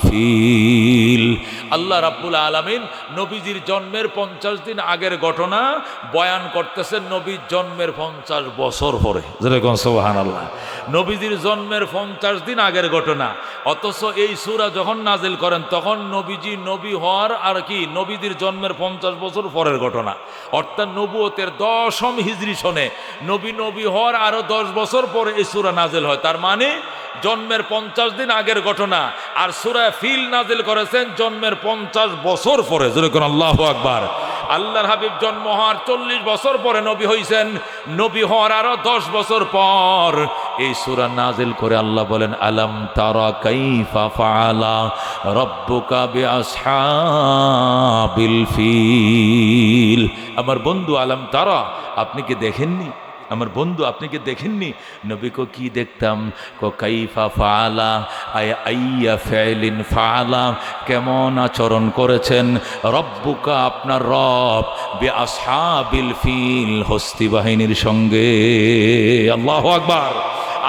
ফিল। আল্লাহ রাব্বুল আলামিন নবীজির জন্মের 50 দিন আগের ঘটনা বয়ান করতেছেন নবীর জন্মের 50 বছর পরে। যেরকম সুবহানাল্লাহ, নবীজির জন্মের 50 দিন আগের ঘটনা। অথচ এই সূরা যখন নাজিল করেন তখন নবীজি নবী হওয়ার আর কি নবীজির জন্মের 50 বছর পরের ঘটনা, অর্থাৎ নবুয়তের 10ম হিজরি সনে নবী হওয়ার আরো 10 বছর পরে এই সূরা নাজিল হয়। তার মানে জন্মের 50 দিন আগের ঘটনা, আর সূরা ফিল নাজিল করেছেন জন্মের 50 বছর পরে। যেরকম আল্লাহু আকবার। আল্লাহর হাবিব জন্ম হওয়ার 40 বছর পরে নবী হইছেন, নবী হওয়ার আরো 10 বছর পর এই সূরা নাজিল করে আল্লাহ বলেন আলাম তারা কাইফা ফাআলা রাব্বুকা বিআসহাবিল ফিল। আমার বন্ধু আলাম তারা, আপনি কি দেখেননি? আমার বন্ধু আপনি কি দেখেননি? নবীকে কি দেখতাম? কাইফা ফাআলা আইয়া ফাইলিন ফাআলা, কেমন আচরণ করেছেন রব্বুকা আপনার রব বিআসহাবিল ফিল, হস্তি বাহিনীর সঙ্গে। আল্লাহু আকবার।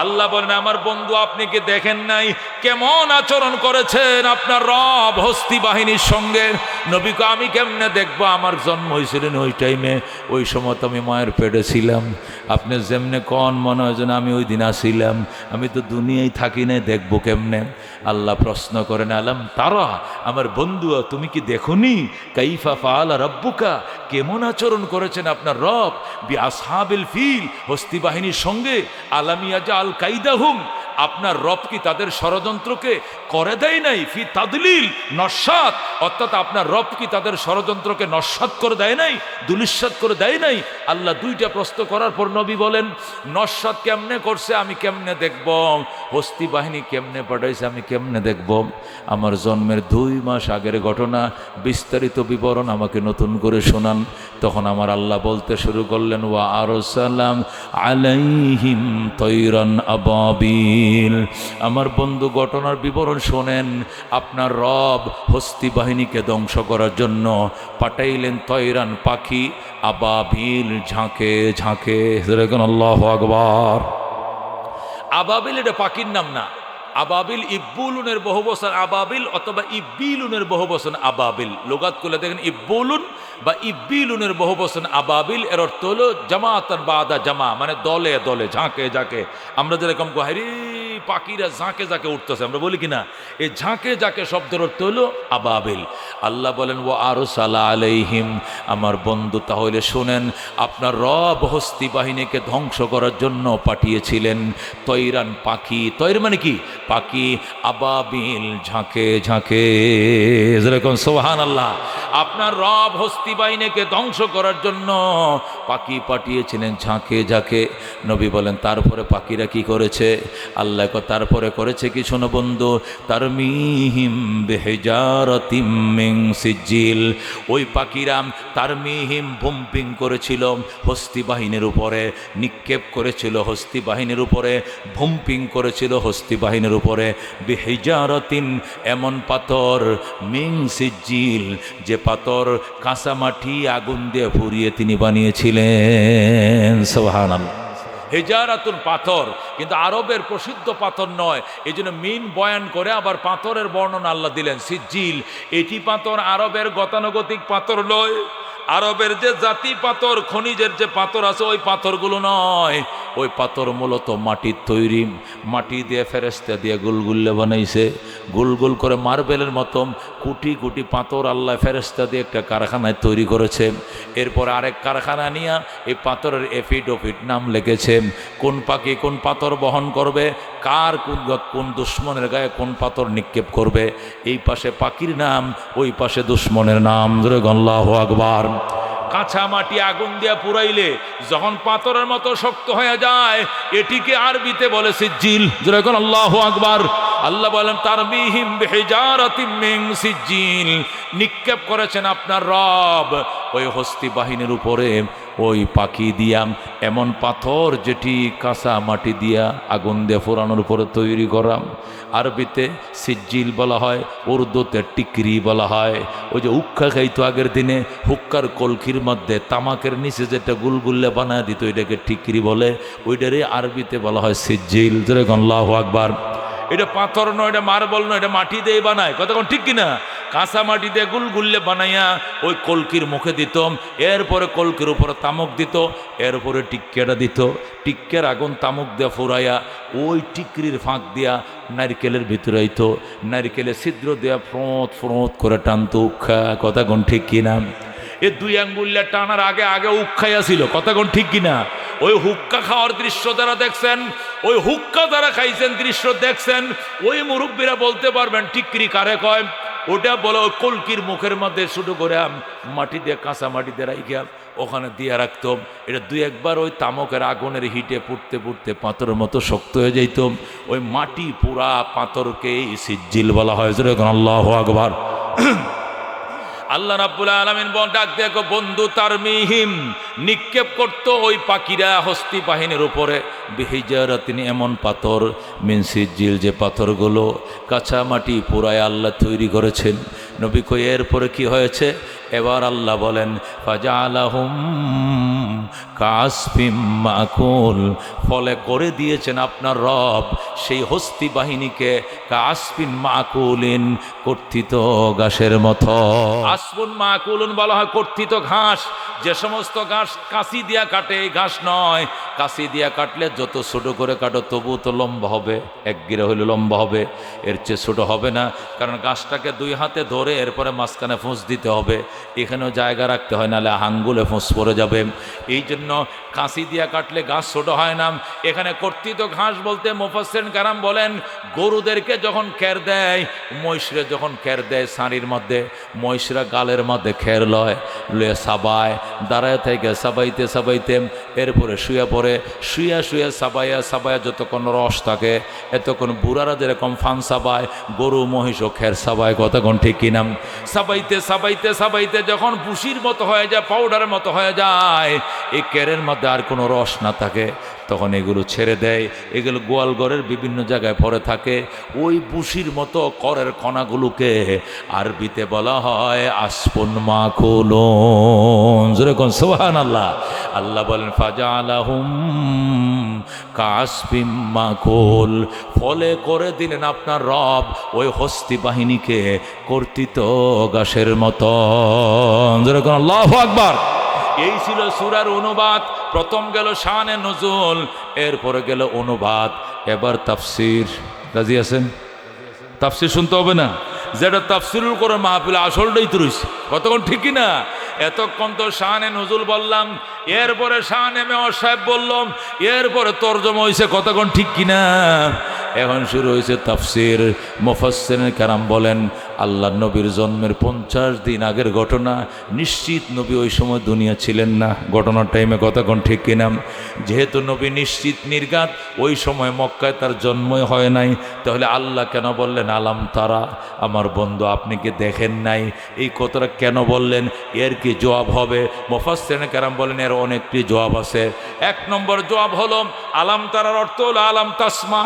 আল্লাহ বলেন আমার বন্ধু আপনি কি দেখেন নাই কেমন আচরণ করেছেন আপনার রব হস্তি বাহিনীর সঙ্গে? নবীকে আমি কেমনে দেখবো? আমার জন্ম হয়েছিলেন ওই টাইমে, ওই সময় তো আমি মায়ের পেটে ছিলাম। আপনি যেমনে কন মনে হয় যেন আমি ওই দিন আসিলাম, আমি তো দুনিয়ায় থাকি না, দেখবো কেমনে? আল্লাহ প্রশ্ন করেন আলাম তারা, আমার বন্ধু তুমি কি দেখোনি কাইফা ফাআলা রাব্বুকা, কেমন আচরণ করেছেন আপনার রব বিআসহাবিল ফিল, হস্তি বাহিনীর সঙ্গে? আলামিয়া আল কাইদাহুম, আপনার রব কি তাদের ষড়যন্ত্রকে করে দেয় নাই? ফি তাদলিল নস্বাত, অর্থাৎ আপনার রব কি তাদের ষড়যন্ত্রকে নস্বাত করে দেয় নাই, দুলিশ্বাত করে দেয় নাই? আল্লাহ দুইটা প্রশ্ন করার পর নবী বলেন, নস্বাত কেমনে করছে আমি কেমনে দেখব, হস্তি বাহিনী কেমনে পাঠাইছে আমি কেমনে দেখব? আমার জন্মের 2 মাস আগের ঘটনা, বিস্তারিত বিবরণ আমাকে নতুন করে শোনান। তখন আমার আল্লাহ বলতে শুরু করলেন, ওয়া আরসালাম আলাইহিম তৈরান আবাবিল। আমার বন্ধু ঘটনার বিবরণ শোনেন। আপনার রব হস্তি বাহিনীকে ধ্বংস করার জন্য পাঠাইলেন তৈরান পাখি, আবাবিল ঝাঁকে ঝাঁকে। আল্লাহু আকবার। আবাবিল এটা পাখির নাম না। আবাবিল ইব্বুলুনের বহু বচন আবাবিল, অথবা ইব্বিলুনের বহু বচন আবাবিল। লুগাত করলে দেখেন ইব্বুলুন বা ইব্বিলুনের বহু বচন আবাবিল, এর অর্থ হলো জামাতান বাদা জামা, মানে দলে দলে ঝাঁকে ঝাঁকে। আমরা যেরকম হারি পাখিরা ঝাঁকে ঝাঁকে উঠতেছে, আমরা বলি কিনা, এই ঝাঁকে ঝাঁকে শব্দের অর্থ হলো আবাবিল। আল্লাহ বলেন, ওয়া আরসালা আলাইহিম, আমার বন্ধু তাহলে শোনেন, আপনার রব হস্তি বাহিনীকে ধ্বংস করার জন্য পাঠিয়েছিলেন তৈরান পাখি। তৈর মানে কি? পাখি। আবাবিল ঝাঁকে ঝাঁকে। যেরকম সুবহানাল্লাহ। আপনার রব হস্তি বাহিনীকে ধ্বংস করার জন্য পাখি পাঠিয়েছিলেন ঝাঁকে ঝাঁকে। নবী বলেন, তারপরে পাখিরা কি করেছে? আল্লাহ তারপরে করেছে কি শোনো বন্ধু, তারমিহিম বিহিজারাতিম মিন সিজিল। ওই পাখিরা তারমিহিম ভুম্পিং করেছিল হস্তি বাহিনীর উপরে, নিক্ষেপ করেছিল হস্তি বাহিনীর উপরে, ভুম্পিং করেছিল হস্তি বাহিনীর উপরে, বিহিজারাতিন এমন পাথর, মিন সিজিল যে পাথর কাঁচামাটি আগুন দিয়ে পুড়িয়ে তিনি বানিয়েছিলেন। সুবহানাল্লাহ। হেজারাতুন পাথর, কিন্তু আরবের প্রসিদ্ধ পাথর নয়, এই জন্য মিন বয়ান করে আবার পাথরের বর্ণনা আল্লাহ দিলেন সিজিল। এটি পাথর আরবের গতানুগতিক পাথর নয়, আরবের যে জাতি পাথর, খনিজের যে পাথর আছে ওই পাথরগুলো নয়। ওই পাথর মূলত মাটির তৈরি, মাটি দিয়ে ফেরেশতা দিয়ে গুলগুল্লে বানাইছে, গুলগুল করে মার্বেলের মতো কোটি কোটি পাথর আল্লাহ ফেরেশতা দিয়ে একটা কারখানায় তৈরি করেছে। এরপর আরেক কারখানা নিয়ে এই পাথরের এফিড ওফিড নাম লেগেছে। কোন পাখি কোন পাথর বহন করবে, কার কোন দুশ্মনের গায়ে কোন পাথর নিক্ষেপ করবে, এই পাশে পাখির নাম, ওই পাশে দুশ্মনের নাম। আল্লাহু আকবার। কাঁচা মাটি আগুন দিয়া পুরাইলে যখন পাথরের মতো শক্ত হয়ে যায়, এটিকে আরবিতে বলে সিজিল। যেরকম আল্লাহু আকবার। আল্লাহ বলেন, তারমিহিম বিহিজারাতিম মিন সিজিল, নিক্ষেপ করেছেন আপনার রব ওই হস্তি বাহিনীর উপরে ওই পাখি দিয়া এমন পাথর যেটি কাঁচা মাটি দিয়া আগুন দিয়ে ফোরানোর উপরে তৈরি করা। আরবিতে সিজিল বলা হয়, উর্দুতে টিকরি বলা হয়। ওই যে হুক্কা খাইতো আগের দিনে, হুক্কার কলখির মধ্যে তামাকের নিচে যেটা গুলগুল্লে বানায় দিত, এটাকে টিকরি বলে, ওইটারে আরবিতে বলা হয় সিজিল। আল্লাহু আকবার। এটা পাথর নয়, এটা মার্বল নয়, এটা মাটি দিয়ে বানায়। কতক্ষণ ঠিক কিনা? কাঁচা মাটি দিয়ে গুলগুল্লে বানাইয়া ওই কলকির মুখে দিত, এরপরে কলকির উপরে তামুক দিত, এরপরে টিক্কাটা দিত, টিক্কার আগুন তামুক দিয়ে ফুরাইয়া ওই টিকরির ফাঁক দিয়া নারকেলের ভিতরে আইত, নারকেলের ছিদ্র দেয়া ফ্রোঁত ফ্রোঁত করে টানতো উক্ষা। কতক্ষণ ঠিক কিনা? এ 2 আঙ্গুল্লা টানার আগে আগে উক্ষাইয়া ছিল। কতক্ষণ ঠিক কিনা? ওই হুক্কা খাওয়ার দৃশ্য যারা দেখছেন, ওই হুক্কা যারা খাইছেন দৃশ্য দেখছেন, ওই মুরব্বীরা বলতে পারবেন টিকরি কারে কয়। ওটা বলো কলকির মুখের মধ্যে শুরু করে মাটি দিয়ে, কাঁচা মাটি দিয়ে রাইখা ওখানে দিয়ে রাখতো। এটা 2 একবার ওই তামকের আগুনের হিটে পুড়তে পুড়তে পাথরের মতো শক্ত হয়ে যেত। ওই মাটি পুরা পাথরকেই সিজিল বলা হয়। আল্লাহু আকবার। আল্লাহ রাব্বুল আলামিন ডাক দেখো বন্ধু, তারমিহিম নিক্ষেপ করতো ওই পাখিরা হস্তি বাহিনীর উপরে বিহিজারাতিন এমন পাথর, মিন সিজিল যে পাথরগুলো কাঁচা মাটি পুরায় আল্লাহ তৈরি করেছেন। নবী কই এরপরে কি হয়েছে? এবার আল্লাহ বলেন, ফাজালাহুম কাসফিম মাকুল, ফলে করে দিয়েছেন আপনার রব সেই হস্তি বাহিনীকে কাসফিন মাকুলিন, কর্তিত ঘাসের মতো। আসফুন মাকুলুন বলা হয় কর্তিত ঘাস। যে সমস্ত ঘাস কাঁচি দিয়া কাটে এই ঘাস নয়। কাঁচি দিয়া কাটলে যত ছোট করে কাটো তবু তো লম্বা হবে, 1 গিরা হইলে লম্বা হবে, এর চেয়ে ছোট হবে না। কারণ গাছটাকে 2 হাতে ধরে এরপরে মাঝখানে ফোঁস দিতে হবে, এখানেও জায়গা রাখতে হয়, নাহলে আঙ্গুলে ফোঁস পড়ে যাবে। এই জন্য কাঁচি দিয়া কাটলে গাছ ছোট হয় না। এখানে কর্তিত ঘাস বলতে মুফাসসির মুফাসসিরিন কারাম বলেন গরুদেরকে যখন খের দেয়, মহিষরা যখন খের দেয় সানির মধ্যে, মহিষরা গালের মধ্যে খের লয়, লয়ে সাবায়, দাঁড়ায় থেকে সাবাইতে সাবাইতে এরপরে শুয়ে পড়ে, শুয়া শুয়া সাবাইয়া সাবাইয়া যতক্ষণ রস থাকে এতক্ষণ বুড়ারা যেরকম ফান সাবায়, গরু মহিষও খের সাবায়, কতক্ষণ ঠিক কিনা। সাবাইতে সাবাইতে সাবাইতে যখন ভুসির মতো হয়ে যায়, পাউডারের মতো হয়ে যায়, এই কেরের মধ্যে আর কোনো রস না থাকে, তখন এগুলো ছেড়ে দেয়, এগুলো গোয়াল ঘরের বিভিন্ন জায়গায় পড়ে থাকে। ওই বুসির মতো করের কণাগুলোকে আরবিতে বলা হয় আসফুন মাকুলুন। যেরকম সুবহানাল্লাহ। আল্লাহ বলেন ফাজালাহুম কাসফিম মাকুল, ফলে করে দিলেন আপনার রব ওই হস্তি বাহিনীকে কর্তিত ঘাসের মতো। যেরকম আল্লাহু আকবার। এই ছিল সূরার অনুবাদ। প্রথম গেল শানে নজুল, এরপরে গেল অনুবাদ, এবার তাফসীর। রাজি আছেন? তাফসীর শুনতে হবে না? যেটা তাফসীরুল কোরআন মাহফিল আসলটাই তো রয়েছে, কতক্ষণ ঠিকই না। এতক্ষণ তো শানে নজুল বললাম, এরপরে শানে মেওয়াজ সাহেব বললাম, এরপরে তরজমা হয়েছে, কতক্ষণ ঠিক কিনা। এখন শুরু হয়েছে তাফসীর। মুফাসসিরিন কেরাম বলেন আল্লাহ নবীর জন্মের 50 দিন আগের ঘটনা, নিশ্চিত নবী ওই সময় দুনিয়া ছিলেন না ঘটনার টাইমে, কতক্ষণ ঠিক কিনা। যেহেতু নবী নিশ্চিত নির্ঘাত ওই সময় মক্কায় তার জন্মই হয় নাই, তাহলে আল্লাহ কেন বললেন আলাম তারা, আমার বন্ধু আপনি কি দেখেন নাই? এই কথাটা কেন বললেন? এর কি জবাব হবে? মুফাসসিরিন কেরাম বলেন এর অনেকটি জবাব আছে। 1 নম্বর জবাব হলো আলাম তারার অর্থ হলো আলাম তাসমা।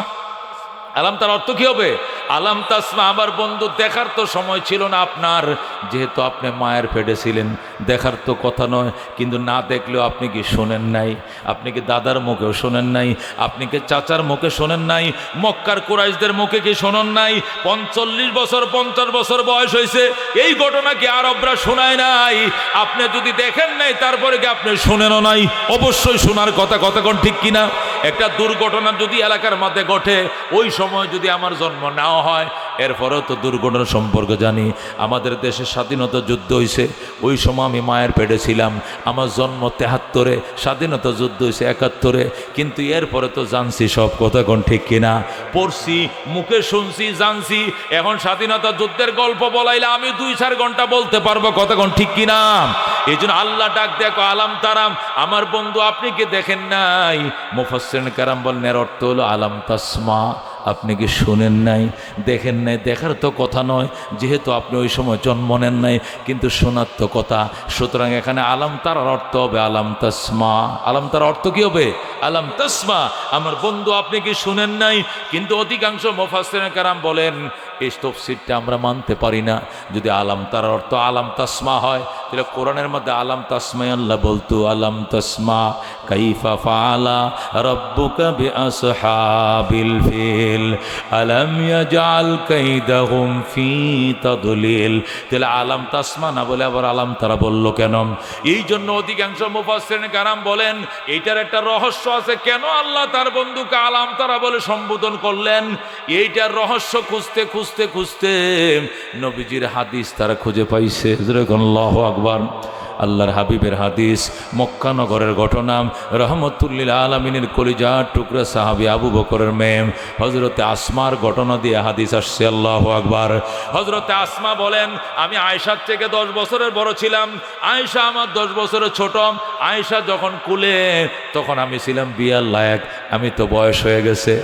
আলাম তার অর্থ কি হবে? আলাম তাসমা, আমার বন্ধু দেখার তো সময় ছিল না আপনার, যেহেতু আপনি মায়ের পেটে ছিলেন, দেখার তো কথা নয়, কিন্তু না দেখলেও আপনি কি শোনেন নাই? আপনি কি দাদার মুখেও শোনেন নাই? আপনি কি চাচার মুখে শোনেন নাই? মক্কার কুরাইশদের মুখে কি শোনেন নাই? 45 বছর 50 বছর বয়স হয়েছে, এই ঘটনা কি আরবরা শোনায় নাই? আপনি যদি দেখেন নাই তারপরে কি আপনি শোনেনও নাই? অবশ্যই শোনার কথা, কতক্ষণ ঠিক কিনা। একটা দুর্ঘটনা যদি এলাকার মধ্যে ঘটে, ওই সময় যদি আমার জন্ম নাও হয়, এরপরেও তো দুর্ঘটনা সম্পর্কে জানি। আমাদের দেশে স্বাধীনতা যুদ্ধ হয়েছে, ওই সময় আমি মায়ের পেটে ছিলাম, আমার জন্ম 73-এ, স্বাধীনতা যুদ্ধ হয়েছে 71-এ, কিন্তু এরপরে তো জানছি সব, কতক্ষণ ঠিক কিনা। পড়ছি, মুখে শুনছি, জানছি। এখন স্বাধীনতা যুদ্ধের গল্প বলাইলে আমি 2-4 ঘন্টা বলতে পারবো, কতক্ষণ ঠিক কিনা। এই জন্য আল্লাহ ডাক দেখো আলাম তারাম, আমার বন্ধু আপনি কি দেখেন নাই? মুফাসসিরিন কেরাম বলেন এর অর্থ হলো আলাম তাসমা, আপনি কি শুনেন নাই, দেখেন নাই? দেখার তো কথা নয়, যেহেতু আপনি ওই সময় জন্ম নেন নাই, কিন্তু শোনার তো কথা। সুতরাং এখানে আলাম তারার অর্থ হবে আলাম তাসমা। আলাম তার অর্থ কি হবে? আলাম তাসমা, আমার বন্ধু আপনি কি শুনেন নাই? কিন্তু অধিকাংশ মুফাসসিরিন কেরাম বলেন এই তাফসীরটা আমরা মানতে পারি না। যদি আলাম তারার অর্থ আলাম তাসমা হয়, তাহলে কোরআনের মধ্যে আলাম তাসমাই আল্লাহ বলতো আলাম তাসমা কাইফা ফাআলা রাব্বুকা বিআসহাবিল ফিল আলাম ইয়াজআল কাইদাহুম ফি তাদলিল। তাহলে আলাম তাসমা না বলে আবার আলাম তারা বললো কেন? এই জন্য অধিকাংশ মুফাসসিরিন কেরাম বলেন এইটার একটা রহস্য আছে, কেন আল্লাহ তার বন্ধুকে আলাম তারা বলে সম্বোধন করলেন। এইটার রহস্য খুঁজতে খুঁজতে খুঁজতে নবীজির হাদিস তারা খুঁজে পাইছে। আল্লাহু আকবার। আল্লাহর হাবিবের হাদিস, মক্কা নগরের ঘটনা, রহমতুল্লিল আলমিনের কলিজার টুকরা সাহাবী আবু বকরের মেয়ে হজরতে আসমার ঘটনা দিয়ে হাদিস আসছে। আল্লাহু আকবার। হজরতে আসমা বলেন আমি আয়েশার থেকে 10 বছরের বড় ছিলাম, আয়েশা আমার 10 বছরের ছোট। আয়েশা যখন কুলে, তখন আমি ছিলাম বিয়ার লায়ক, আমি তো বয়স হয়ে গেছে।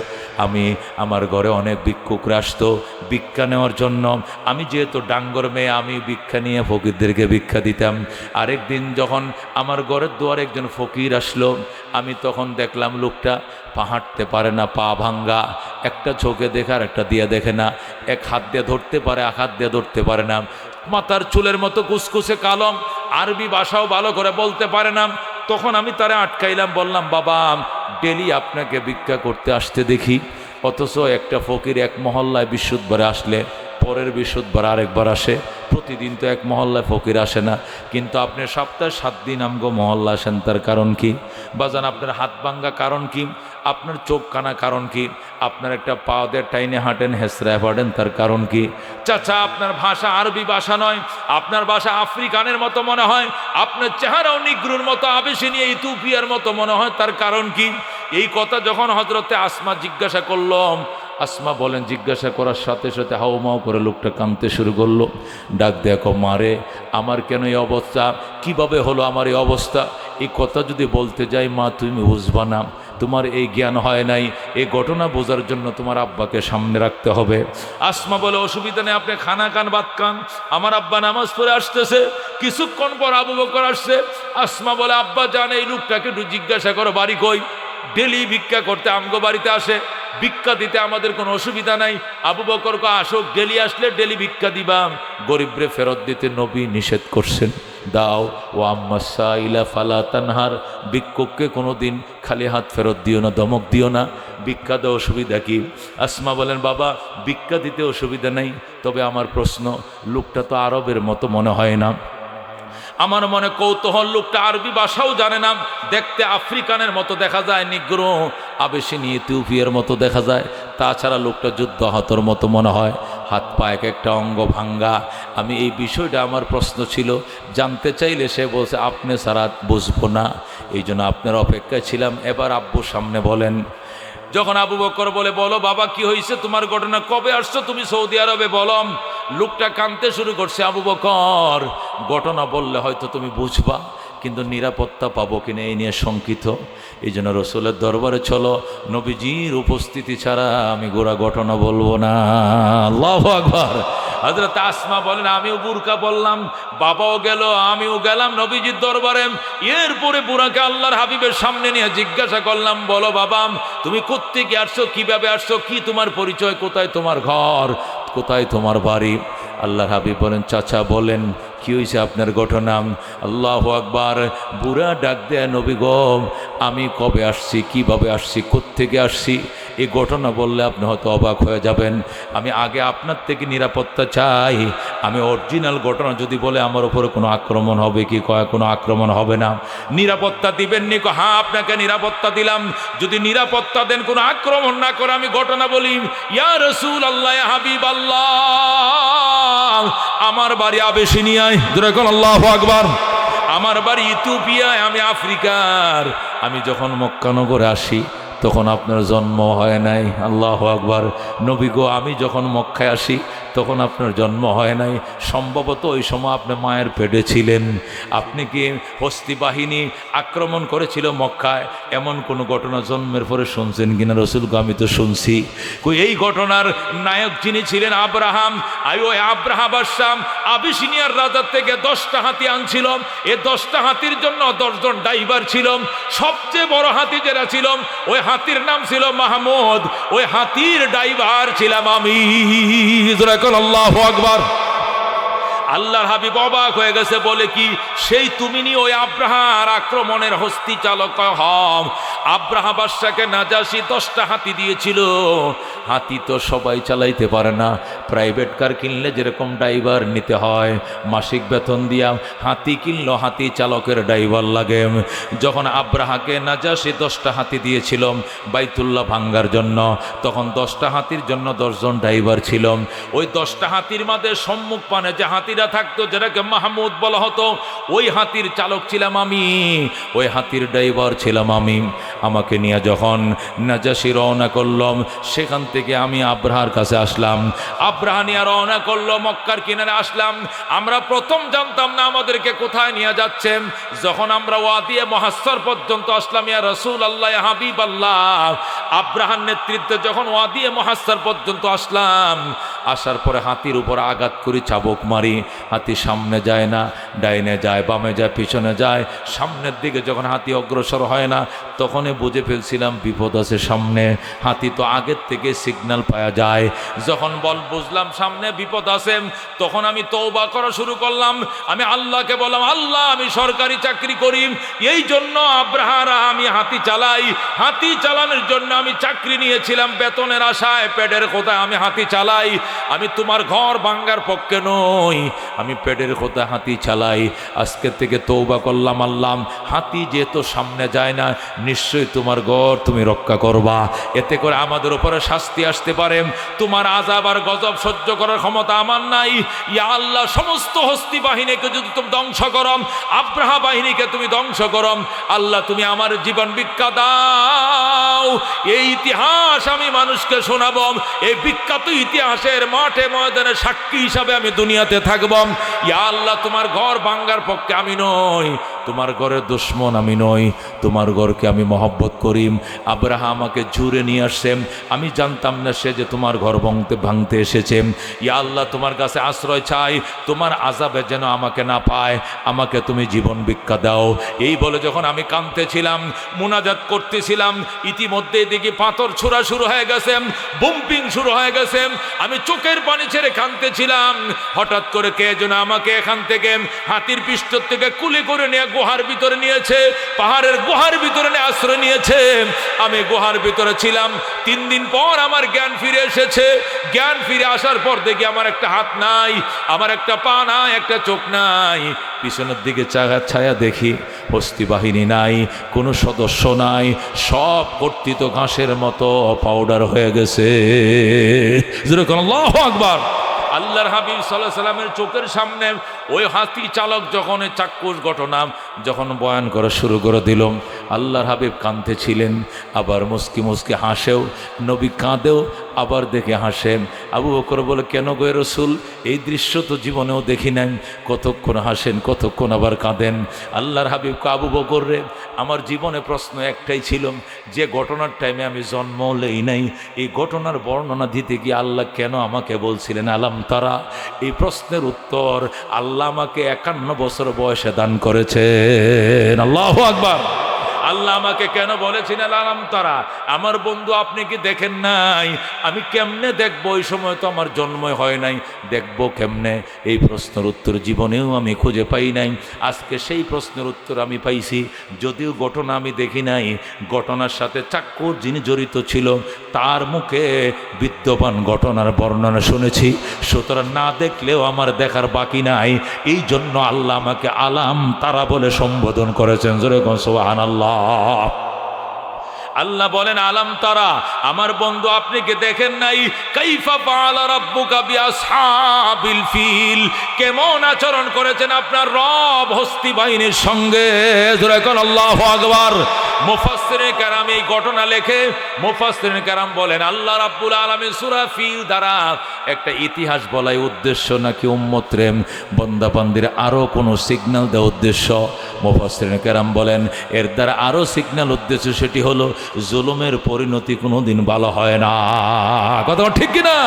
আমার ঘরে অনেক ভিক্ষুকরা আসতো ভিক্ষা নেওয়ার জন্য। আমি যেহেতু ডাঙ্গর মেয়ে, আমি ভিক্ষা নিয়ে ফকিরদেরকে ভিক্ষা দিতাম। আরেকদিন যখন আমার ঘরের দুয়ারে একজন ফকির আসলো, আমি তখন দেখলাম লোকটা হাঁটতে পারে না, পা ভাঙ্গা, একটা চোখে দেখে আর একটা দিয়ে দেখে না, এক হাত দিয়ে ধরতে পারে, এক হাত দিয়ে ধরতে পারে না, মাথার চুলের মতো কুচকুচে কালো, আরবি ভাষাও ভালো করে বলতে পারে না। তখন আমি তারে আটকাইলাম, বললাম বাবা ডেলি আপনাকে ভিক্ষা করতে আসতে দেখি, অথচ একটা ফকির এক মহল্লায় বিশুদ্ধবারে আসলে পরের বিশুদ্ধবার আরেকবার আসে, প্রতিদিন তো এক মহল্লায় ফকির আসে না, কিন্তু আপনি সপ্তাহে 7 দিন আমগো মহল্লা আসেন, তার কারণ কি? বাজান আপনার হাত ভাঙ্গা কারণ কি? আপনার চোখ কানা কারণ কি? আপনার একটা পা দিয়ে টাইনে হাঁটেন, হেসরায় পড়েন, তার কারণ কি? চাচা আপনার ভাষা আরবি ভাষা নয়, আপনার ভাষা আফ্রিকানের মতো মনে হয়, আপনার চেহারাও নিগ্রুর মতো, আবেশিনিয়া ইথিওপিয়ার মতো মনে হয়, তার কারণ কি? এই কথা যখন হযরতে আসমা জিজ্ঞাসা করলাম, আসমা বলেন জিজ্ঞাসা করার সাথে সাথে হাউমাউ করে লোকটা কাঁদতে শুরু করলো। ডাক দেখো মারে, আমার কেন এই অবস্থা, কিভাবে হলো আমার এই অবস্থা? এই কথা যদি বলতে যাই মা তুমি বুঝবা না, তোমার এই জ্ঞান হয় নাই, এই ঘটনা বোঝার জন্য তোমার আব্বাকে সামনে রাখতে হবে। আসমা বলে অসুবিধা নেই, আপনি খানা খান, ভাত খান, আমার আব্বা নামাজ পড়ে আসতেছে। কিছুক্ষণ পর আবু বকর আসছে। আসমা বলে আব্বা জান এই লোকটাকে একটু জিজ্ঞাসা করো বাড়ি কই। ডেলি ভিক্ষা করতে আমগো বাড়িতে আসে, ভিক্ষা দিতে আমাদের কোনো অসুবিধা নাই। আবু বকর কো আসুক, ডেলি আসলে ডেলি ভিক্ষা দিবাম, গরিবরে ফেরত দিতে নবী নিষেধ করছেন। দাও ও আম্মা সাইলা ফালা তানহার, ভিক্ষুককে কোনোদিন খালি হাত ফেরত দিও না, ধমক দিও না, ভিক্ষা দেওয়া অসুবিধা কি? আসমা বলেন বাবা ভিক্ষা দিতে অসুবিধা নেই, তবে আমার প্রশ্ন লোকটা তো আরবের মতো মনে হয় না। আমার মনে কৌতূহল, লোকটা আরবি ভাষাও জানে না, দেখতে আফ্রিকানের মতো দেখা যায়, নিগ্রো আবেশিনী ইথিওপিয়ার মতো দেখা যায়, তাছাড়া লোকটা যুদ্ধাহতর মতো মনে হয়, হাত পা এক একটা অঙ্গ ভাঙ্গা। আমি এই বিষয়টা আমার প্রশ্ন ছিল, জানতে চাইলে সে বলছে আপনি ছাড়া বুঝবো না, এই জন্য আপনার অপেক্ষায় ছিলাম, এবার আব্বুর সামনে বলেন। যখন আবু বকর বলে বলো বাবা কি হয়েছে, তোমার ঘটনা, কবে আসছো তুমি সৌদি আরবে বলো। লোকটা কাঁদতে শুরু করছে। আবু বকর ঘটনা বললে হয়তো তুমি বুঝবা, কিন্তু নিরাপত্তা পাবো কিনা এই নিয়ে শঙ্কিত, এই জন্য রসুলের দরবারে চলো, নবীজির উপস্থিতি ছাড়া আমি গোড়া ঘটনা বলবো না। আল্লাহু আকবার। হযরত আসমা বলেন আমিও বুরকা বললাম, বাবাও গেল, আমিও গেলাম নবীজির দরবারে। এরপরে বুড়াকে আল্লাহর হাবিবের সামনে নিয়ে জিজ্ঞাসা করলাম, বলো বাবা তুমি কোত্থেকে আসছো, কিভাবে আসছো, কি তোমার পরিচয়, কোথায় তোমার ঘর, কোথায় তোমার বাড়ি? আল্লাহর হাবিব বলেন চাচা বলেন কি হয়েছে আপনার ঘটনা? আল্লাহু আকবার। বুড়া ডাক দেয় নবী গো, আমি কবে আসছি, কিভাবে আসছি, কোত্থেকে আসছি, এই ঘটনা বললে আপনি হয়তো অবাক হয়ে যাবেন। আমি আগে আপনার থেকে নিরাপত্তা চাই। আমি অরিজিনাল ঘটনা যদি বলে আমার উপরে কোনো আক্রমণ হবে কি? কয় কোনো আক্রমণ হবে না। নিরাপত্তা দিবেন নি? হ্যাঁ আপনাকে নিরাপত্তা দিলাম, যদি নিরাপত্তা দেন কোনো আক্রমণ না করে আমি ঘটনা বলি। ইয়া রাসূল আল্লাহ, ইয়া হাবিব আল্লাহ, আমার বাড়ি আবেশিনিয়ায়, যেরকম আল্লাহু আকবার। আমার বাড়ি ইথিওপিয়ায়, আমি আফ্রিকার। আমি যখন মক্কানগরে আসি তখন আপনার জন্ম হয় নাই। আল্লাহু আকবার। নবী গো আমি যখন মক্কায় আসি তখন আপনার জন্ম হয় নাই, সম্ভবত ওই সময় আপনি মায়ের পেটে ছিলেন। আপনি কি হস্তি বাহিনী আক্রমণ করেছিল মক্কায়, এমন কোনো ঘটনা জন্মের পরে শুনছেন কিনা? রসুল গো আমি তো শুনছি। কই এই ঘটনার নায়ক যিনি ছিলেন আব্রাহাম, ওই আব্রাহা বাদশাহ আবিসিনিয়ার রাজার থেকে 10টা হাতি আনছিল। এই 10টা হাতির জন্য 10 জন ড্রাইভার ছিল। সবচেয়ে বড় হাতি যেটা ছিল ওই হাতির নাম ছিল মাহমুদ, ওই হাতির ড্রাইভার ছিলাম আমি। আল্লাহু আকবার। আল্লাহর হাবিব অবাক হয়ে গেছে, বলে কি সেই তুমি নি ওই আব্রাহার আক্রমণের হস্তি চালক? হম। আব্রাহা বাদশাকে নাজাশী 10টা হাতি দিয়েছিল। হাতি তো সবাই চালাইতে পারে না, প্রাইভেট কার কিনলে যেরকম ড্রাইভার নিতে হয়, মাসিক বেতন দিয়া হাতি কিনলো, হাতি চালকের ড্রাইভার লাগে। যখন আব্রাহাকে নাজাশী 10টা হাতি দিয়েছিল বাইতুল্লাহ ভাঙ্গার জন্য, তখন 10টা হাতির জন্য 10 জন ড্রাইভার ছিল। ওই 10টা হাতির মধ্যে সম্মুখ পানে যে হাতিরা থাকতো, যেটাকে মাহমুদ বলা হতো, ওই হাতির চালক ছিলাম আমি, ওই হাতির ড্রাইভার ছিলাম আমি। আমাকে নিয়ে যখন নাজাশী রওনা করলাম, সেখান থেকে আমি আব্রাহার কাছে আসলাম। আব্রাহা নিয়ে রওনা করলো, মক্কার কিনারে আসলাম। আমরা প্রথম জানতাম না আমাদেরকে কোথায় নিয়ে যাচ্ছেন। যখন আমরা ওয়াদিয়ে মুহাসসার পর্যন্ত আসলাম, ইয়া রাসূল আল্লাহ, ইয়া হাবিব আল্লাহ, আব্রাহার নেতৃত্বে যখন ওয়াদিয়ে মুহাসসার পর্যন্ত আসলাম, আসার পরে হাতির উপর আঘাত করি, চাবুক মারি। হাতি সামনে যায় না, ডাইনে যায়, বামে যায়, পিছনে যায়। সামনের দিকে যখন হাতি অগ্রসর হয় না, তখনই বুঝে ফেলছিলাম বিপদ আছে সামনে। হাতি তো আগের থেকে সিগন্যাল পাওয়া যায়। যখন বুঝলাম সামনে বিপদ আছে, তখন আমি তওবা করা শুরু করলাম। আমি আল্লাহকে বললাম, আল্লাহ আমি সরকারি চাকরি করি, এই জন্য আব্রাহারা আমি হাতি চালাই। হাতি চালানোর জন্য আমি চাকরি নিয়েছিলাম, বেতনের আশায়, পেটের কোথায় আমি হাতি চালাই। আমি তোমার ঘর ভাঙ্গার পক্ষে নই, আমি পেটের কোথায় হাতি চালাই। আজকে থেকে তওবা করলাম, আল্লাহ হাতি যেহেতু সামনে যায় না, নিশ্চয়ই তোমার ঘর তুমি রক্ষা করবা, এতে করে আমাদের উপরে শাস্তি আসতে পারে, তোমার আযাব আর গজব সহ্য করার ক্ষমতা আমার নাই। ইয়া আল্লাহ, সমস্ত হস্তি বাহিনীকে যদি তুমি ধ্বংস করো, আব্রাহা বাহিনীকে তুমি ধ্বংস করো, আল্লাহ তুমি আমার জীবন ভিক্ষা দাও, এই ইতিহাস আমি মানুষকে শোনাবো, এই বিখ্যাত ইতিহাসের মাঠে ময়দানে সাক্ষী হিসাবে আমি দুনিয়াতে থাকবো। ইয়া আল্লাহ, তোমার ঘর ভাঙ্গার পক্ষে আমি নই, তোমার ঘরের দুশ্মন আমি নই, তোমার ঘরকে আমি মহব্বত করি। আব্রাহা আমাকে জুড়ে নিয়ে আসছে, আমি জানতাম না সে যে তোমার ঘর ভাঙতে এসেছে। ইয়া আল্লাহ, তোমার কাছে আশ্রয় চাই, তোমার আযাবে যেন আমাকে না পায়, আমাকে তুমি জীবন ভিক্ষা দাও। এই বলে যখন আমি কাঁদতেছিলাম, মুনাজাত করতেছিলাম, ইতিমধ্যে দেখি পাথর ছোড়া শুরু হয়ে গেছে, বুম্পিং শুরু হয়ে গেছে, আমি চোখের পানি ছেড়ে কাঁদতেছিলাম। হঠাৎ করে কে যেন আমাকে এখান থেকে হাতির পিষ্ট থেকে কুলি করে নিয়ে গুহার ভিতরে নিয়েছে, পাহাড়ের গুহার ভিতরে নিয়ে আশ্রয় নিয়েছে। আমি গুহার ভিতরে ছিলাম, 3 দিন পর আমার জ্ঞান ফিরে এসেছে। জ্ঞান ফিরে আসার পর দেখি আমার একটা হাত নাই, আমার একটা পা নাই, একটা চোখ নাই। পিছনের দিকে ছায়া দেখি হস্তি বাহিনী নাই, কোনো সদস্য নাই, সব কর্তৃত ঘাসের মতো পাউডার হয়ে গেছে। আল্লাহু আকবার। আল্লাহর হাবিব সাল্লাল্লাহু আলাইহি সাল্লামের চোখের সামনে ওই হাতি চালক যখন চাক্ষুষ ঘটনা যখন বয়ান করা শুরু করে দিল, আল্লাহর হাবিব কাঁদতেছিলেন, আবার মুস্কি মুস্কি হাসেও, নবী কাঁদেও, আবার দেখে হাসেন। আবু বকর বলে, কেন গো রাসূল, এই দৃশ্য তো জীবনেও দেখি নাই, কতক্ষণ হাসেন কতক্ষণ আবার কাঁদেন। আল্লাহর হাবিব আবু বকর রে, আমার জীবনে প্রশ্ন একটাই ছিল, যে ঘটনার টাইমে আমি জন্ম লই নাই, এই ঘটনার বর্ণনা দিতে গিয়ে আল্লাহ কেন আমাকে বলছিলেন আলাম তারা? এই প্রশ্নের উত্তর আল্লাহ আমাকে 51 বছর বয়সে দান করেছেন। আল্লাহু আকবার। আল্লাহ আমাকে কেন বলেছেন আলাম তারা? আমার বন্ধু, আপনি কি দেখেন নাই? আমি কেমনে দেখবো? ওই সময় তো আমার জন্মই হয় নাই, দেখবো কেমনে? এই প্রশ্নের উত্তর জীবনেও আমি খুঁজে পাই নাই। আজকে সেই প্রশ্নের উত্তর আমি পাইছি। যদিও ঘটনা আমি দেখি নাই, ঘটনার সাথে চাক্ষুষ যিনি জড়িত ছিল তার মুখে বিদ্যমান ঘটনার বর্ণনা শুনেছি। সুতরাং না দেখলেও আমার দেখার বাকি নাই। এই জন্য আল্লাহ আমাকে আলাম তারা বলে সম্বোধন করেছেন। জোরে কোন সুবহানাল্লাহ। আল্লাহ বলেন, আলাম তারা, আমার বন্ধু আপনি কি দেখেন নাই? কাইফা ফাআলা রাব্বুকা বিআসহাবিল ফিল, কেমন আচরণ করেছেন আপনার রব হস্তি বাহিনীর সঙ্গে। জোরে কোন আল্লাহু আকবার। মুফাসসিরিন কেরাম এই ঘটনা লেখে, মুফাসসিরিন কেরাম বলেন আল্লাহ রাব্বুল আলামিন সূরা ফিল দ্বারা একটা ইতিহাস বলাই উদ্দেশ্য নাকি উম্মতরে বান্দাবান্দির আরো কোনো সিগন্যাল দেওয়া উদ্দেশ্য? মুফাসসিরিন কেরাম বলেন এর দ্বারা আরো সিগন্যাল উদ্দেশ্য, সেটি হলো জুলুমের পরিণতি কোনোদিন ভালো হয় না। কথা ঠিক কিনা?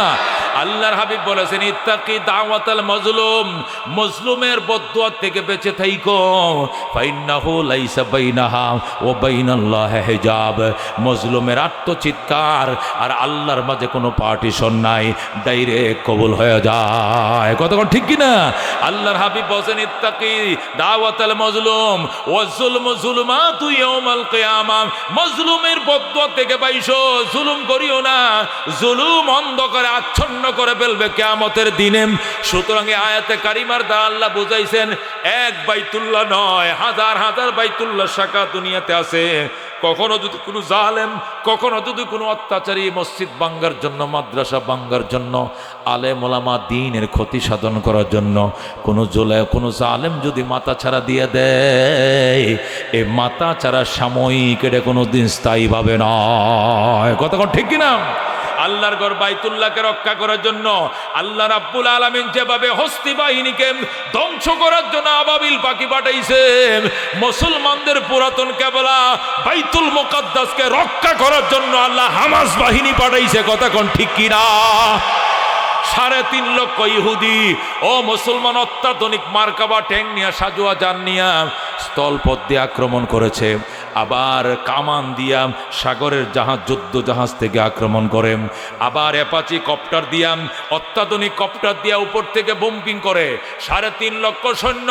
আল্লাহর হাবিব বলেছেন, ইত্তাকি দাওয়াতাল মাজলুম, মজলুমের বদদুয়া থেকে বেঁচে থাইকো, ফাইন্নাহু লাইসা বাইনাহা ওয়া বাইনাল্লাহি হিজাব। মজলুমের আত্মচিৎকার আর আল্লাহর মাঝে কোনো পার্টিশন নাই, ডাইরেক্ট কবুল হয়ে যায়। কতক্ষণ ঠিক কিনা? আল্লাহর হাবিব বলেছেন, ইত্তাকি দাওয়াতাল মাজলুম ওয়া যুলমু যুলমাতু ইয়াউমাল কিয়ামা, মজলুমের বদদুয়া থেকে বাইশো, জুলুম করিও না, জুলুম অন্ধকারে আচ্ছন্ন করে ফেলবে কিয়ামতের দিনে। সুতরাং এই আয়াতে কারিমার দ্বারা আল্লাহ বুঝাইছেন, এক বাইতুল্লাহ নয়, হাজার হাজার বাইতুল্লাহ শাখা দুনিয়াতে আছে। কখনো যদি কোনো জালেম, কখনো যদি কোনো অত্যাচারী মসজিদ ভাঙ্গার জন্য, মাদ্রাসা ভাঙ্গার জন্য, আলেম ওলামা দ্বীনের ক্ষতি সাধন করার জন্য কোনো জালেম যদি মাথা ছাড়া দিয়ে দেয়, এই মাথা ছাড়া সাময়িক, এটা কোনো দিন স্থায়ীভাবে নয়। কতক্ষণ ঠিক কিনা? আল্লাহর ঘর বাইতুল্লাহকে রক্ষা করার জন্য আল্লাহ রাব্বুল আলামিন যেভাবে হস্তি বাহিনীকে ধ্বংস করার জন্য আবাবিল পাখি পাঠাইছেন, মুসলমানদের পুরাতন কেবলা বাইতুল মুকাদ্দাসকে রক্ষা করার জন্য আল্লাহ হামাস বাহিনী পাঠাইছে। কথা কোন ঠিক কিনা? 3.5 লক্ষ ইহুদি ও মুসলমান অত্যাধুনিক মার্কাবা ট্যাঙ্ক নিয়ে, সাজোয়া যান নিয়ে স্থলপথ দিয়ে আক্রমণ করেছে। আবার কামান দিয়া সাগরের জাহাজ, যুদ্ধ জাহাজ থেকে আক্রমণ করে। আবার অ্যাপাচি কপ্টার দিয়া, অত্যাধুনিক কপ্টার দিয়া উপর থেকে বোম্পিং করে। 3.5 লক্ষ সৈন্য,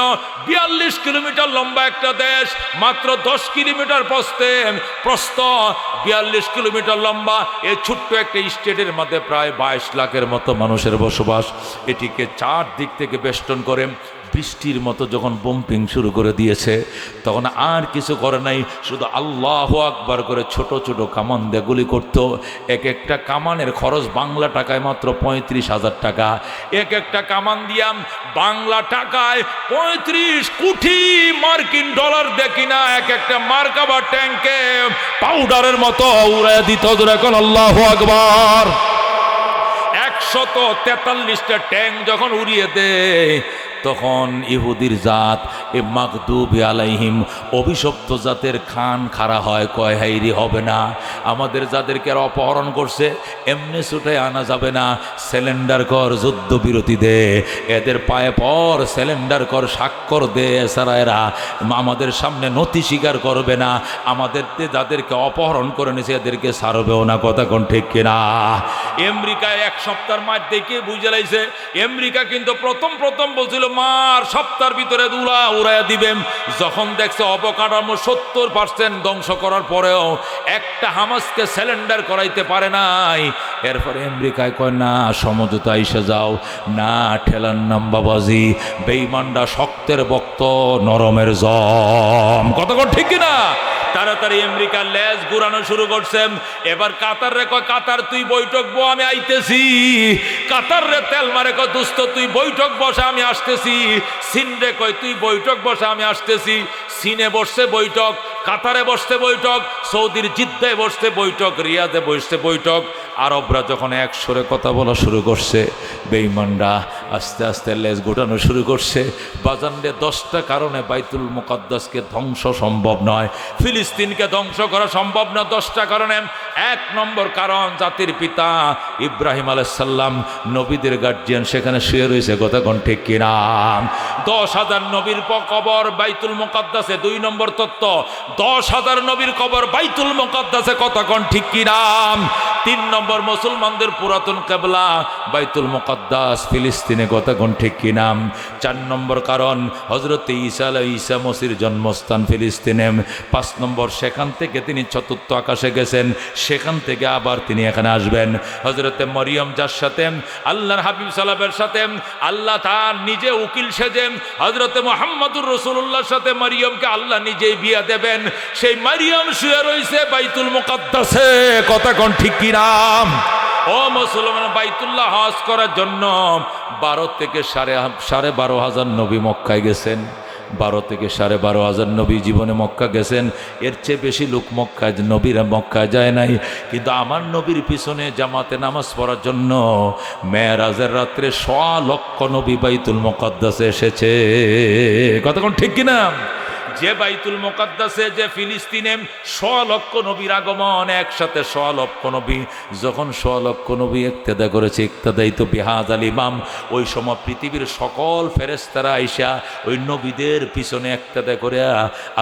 42 কিলোমিটার লম্বা একটা দেশ, মাত্র 10 কিলোমিটার প্রস্থ, 42 কিলোমিটার লম্বা এই ছোট্ট একটা স্টেটের মধ্যে প্রায় 22 লাখের মতো মানুষের বসবাস। এটিকে 4 দিক থেকে বেষ্টন করে বৃষ্টির মতো যখন বোম্পিং শুরু করে দিয়েছে, তখন আর কিছু করে নাই, শুধু আল্লাহু আকবার করে ছোট ছোট কামান দিয়ে গুলি করতো। এক একটা কামানের খরচ বাংলা টাকায় মাত্র 35,000 টাকা। এক একটা কামান দিয়াম বাংলা টাকায় 35 কোটি মার্কিন ডলার দেখি না, এক একটা মার্কাবা ট্যাঙ্কে পাউডারের মতো উড়াইয়া দিত। এখন আল্লাহু আকবার। 143টা ট্যাঙ্ক যখন উড়িয়ে দেয়, তখন ইহুদির জাত এ মাগদুবি আলাইহিম অভিশপ্ত জাতের খান খাড়া হয়, কয় হাইরি হবে না, আমাদের যাদেরকে আর অপহরণ করছে এমনি ছুটে আনা যাবে না, সিলিন্ডার কর, যুদ্ধবিরতি দে, এদের পায়ে পর সিলিন্ডার কর, স্বাক্ষর দে, এছাড়া এরা আমাদের সামনে নথি স্বীকার করবে না, আমাদের যাদেরকে অপহরণ করে নিয়েছে এদেরকে ছাড়বেও না। কথা কোন ঠিক কিনা? আমেরিকায় এক সপ্তাহের মধ্যে কে বুঝে লাইছে, আমেরিকা কিন্তু প্রথম বলছিল মার সপ্তাহের ভিতরে উড়াইয়া দিবেন। যখন দেখছে অবকাঠামো 70% ধ্বংস করার পরেও একটা হামাসকে সিলিন্ডার করাইতে পারে নাই, এরপরে আমেরিকায় কয় না সমঝোতা এসে যাও, না ঠেলার নাম বাবাজি, বেঈমানরা শক্তের বক্ত নরমের জম। কতক্ষণ ঠিক কিনা? তাড়াতাড়ি আমেরিকার লেজ ঘুরানো শুরু করছে। এবার কাতার রে কয় কাতার তুই বৈঠক বো, আমি আইতেছি। কাতার রে তেল মারে কয় দোস্ত তুই বৈঠক বসা, আমি আসতেছি। চীন রে কয় তুই বৈঠক বসা, আমি আসতেছি। চীনে বসছে বৈঠক, কাতারে বসতে বৈঠক, সৌদির জিদ্দায় বসতে বৈঠক, রিয়াদে বসতে বৈঠক। আরবরা যখন এক সুরে কথা বলা শুরু করছে, বেঈমানরা আস্তে আস্তে লেজ গোটানো শুরু করছে। বাজানরে 10টা কারণে বাইতুল মুকাদ্দাসকে ধ্বংস সম্ভব নয়, ফিলিস্তিনকে ধ্বংস করা সম্ভব না। 10টা কারণে। 1 নম্বর কারণ, জাতির পিতা ইব্রাহিম আলাইহিস সালাম নবীদের গার্জিয়ান সেখানে শুয়ে রয়েছে। কথা কোন ঠিক কিনা? 10,000 নবীর কবর বাইতুল মুকাদ্দাসে। 2 নম্বর তত্ত্ব, 10,000 নবীর কবর বাইতুল মুকাদ্দাসে। কথা কোন ঠিক কিনা? 3 নম্বর, মুসলমানদের পুরাতন কিবলা বাইতুল মুকাদ্দাস ফিলিস্তিনে। কথা কোন ঠিক কিনা? 4 নম্বর কারণ, হযরত ঈসা মসির জন্মস্থান ফিলিস্তিনে। 5 নম্বর, সেখান থেকে তিনি চতুর্থ আকাশে গেছেন, সেখান থেকে আবার তিনি এখানে আসবেন। হযরতে মরিয়ম যার সাথে আল্লাহর হাবিব সাল্লাল্লাহু আলাইহি সাথে আল্লাহ তার নিজে উকিল সেজেন, হযরতে মুহাম্মদুর রাসূলুল্লাহর সাথে মরিয়মকে আল্লাহ নিজেই বিয়ে দেবেন, সেই মরিয়ম শুয়ে রয়েছে বাইতুল মুকাদ্দাসে। কথা কোন ঠিক কিনা? ও মুসলমান, বাইতুল্লাহ হজ করার জন্য 12 থেকে 12,500 নবী মক্কায় গেছেন। 12 থেকে 12,500 নবী জীবনে মক্কা গেছেন। এর চেয়ে বেশি লোক মক্কায়, নবীরা মক্কায় যায় নাই। কিন্তু আমার নবীর পিছনে জামাতে নামাজ পড়ার জন্য মেরাজের রাত্রে 100 লক্ষ নবী বাইতুল মুকাদ্দাসে এসেছে। কতক্ষণ ঠিক কিনা? যে বাইতুল মুকাদ্দাসে, যে ফিলিস্তিনে 100 লক্ষ নবীর আগমন, একসাথে 100 লক্ষ নবী। যখন 100 লক্ষ নবী ইক্তেদা করেছে, ইক্তেদাই তো বিহাযাল ইমাম, ওই সময় পৃথিবীর সকল ফেরেশতারা আইসা ওই নবীদের পিছনে ইক্তেদা করে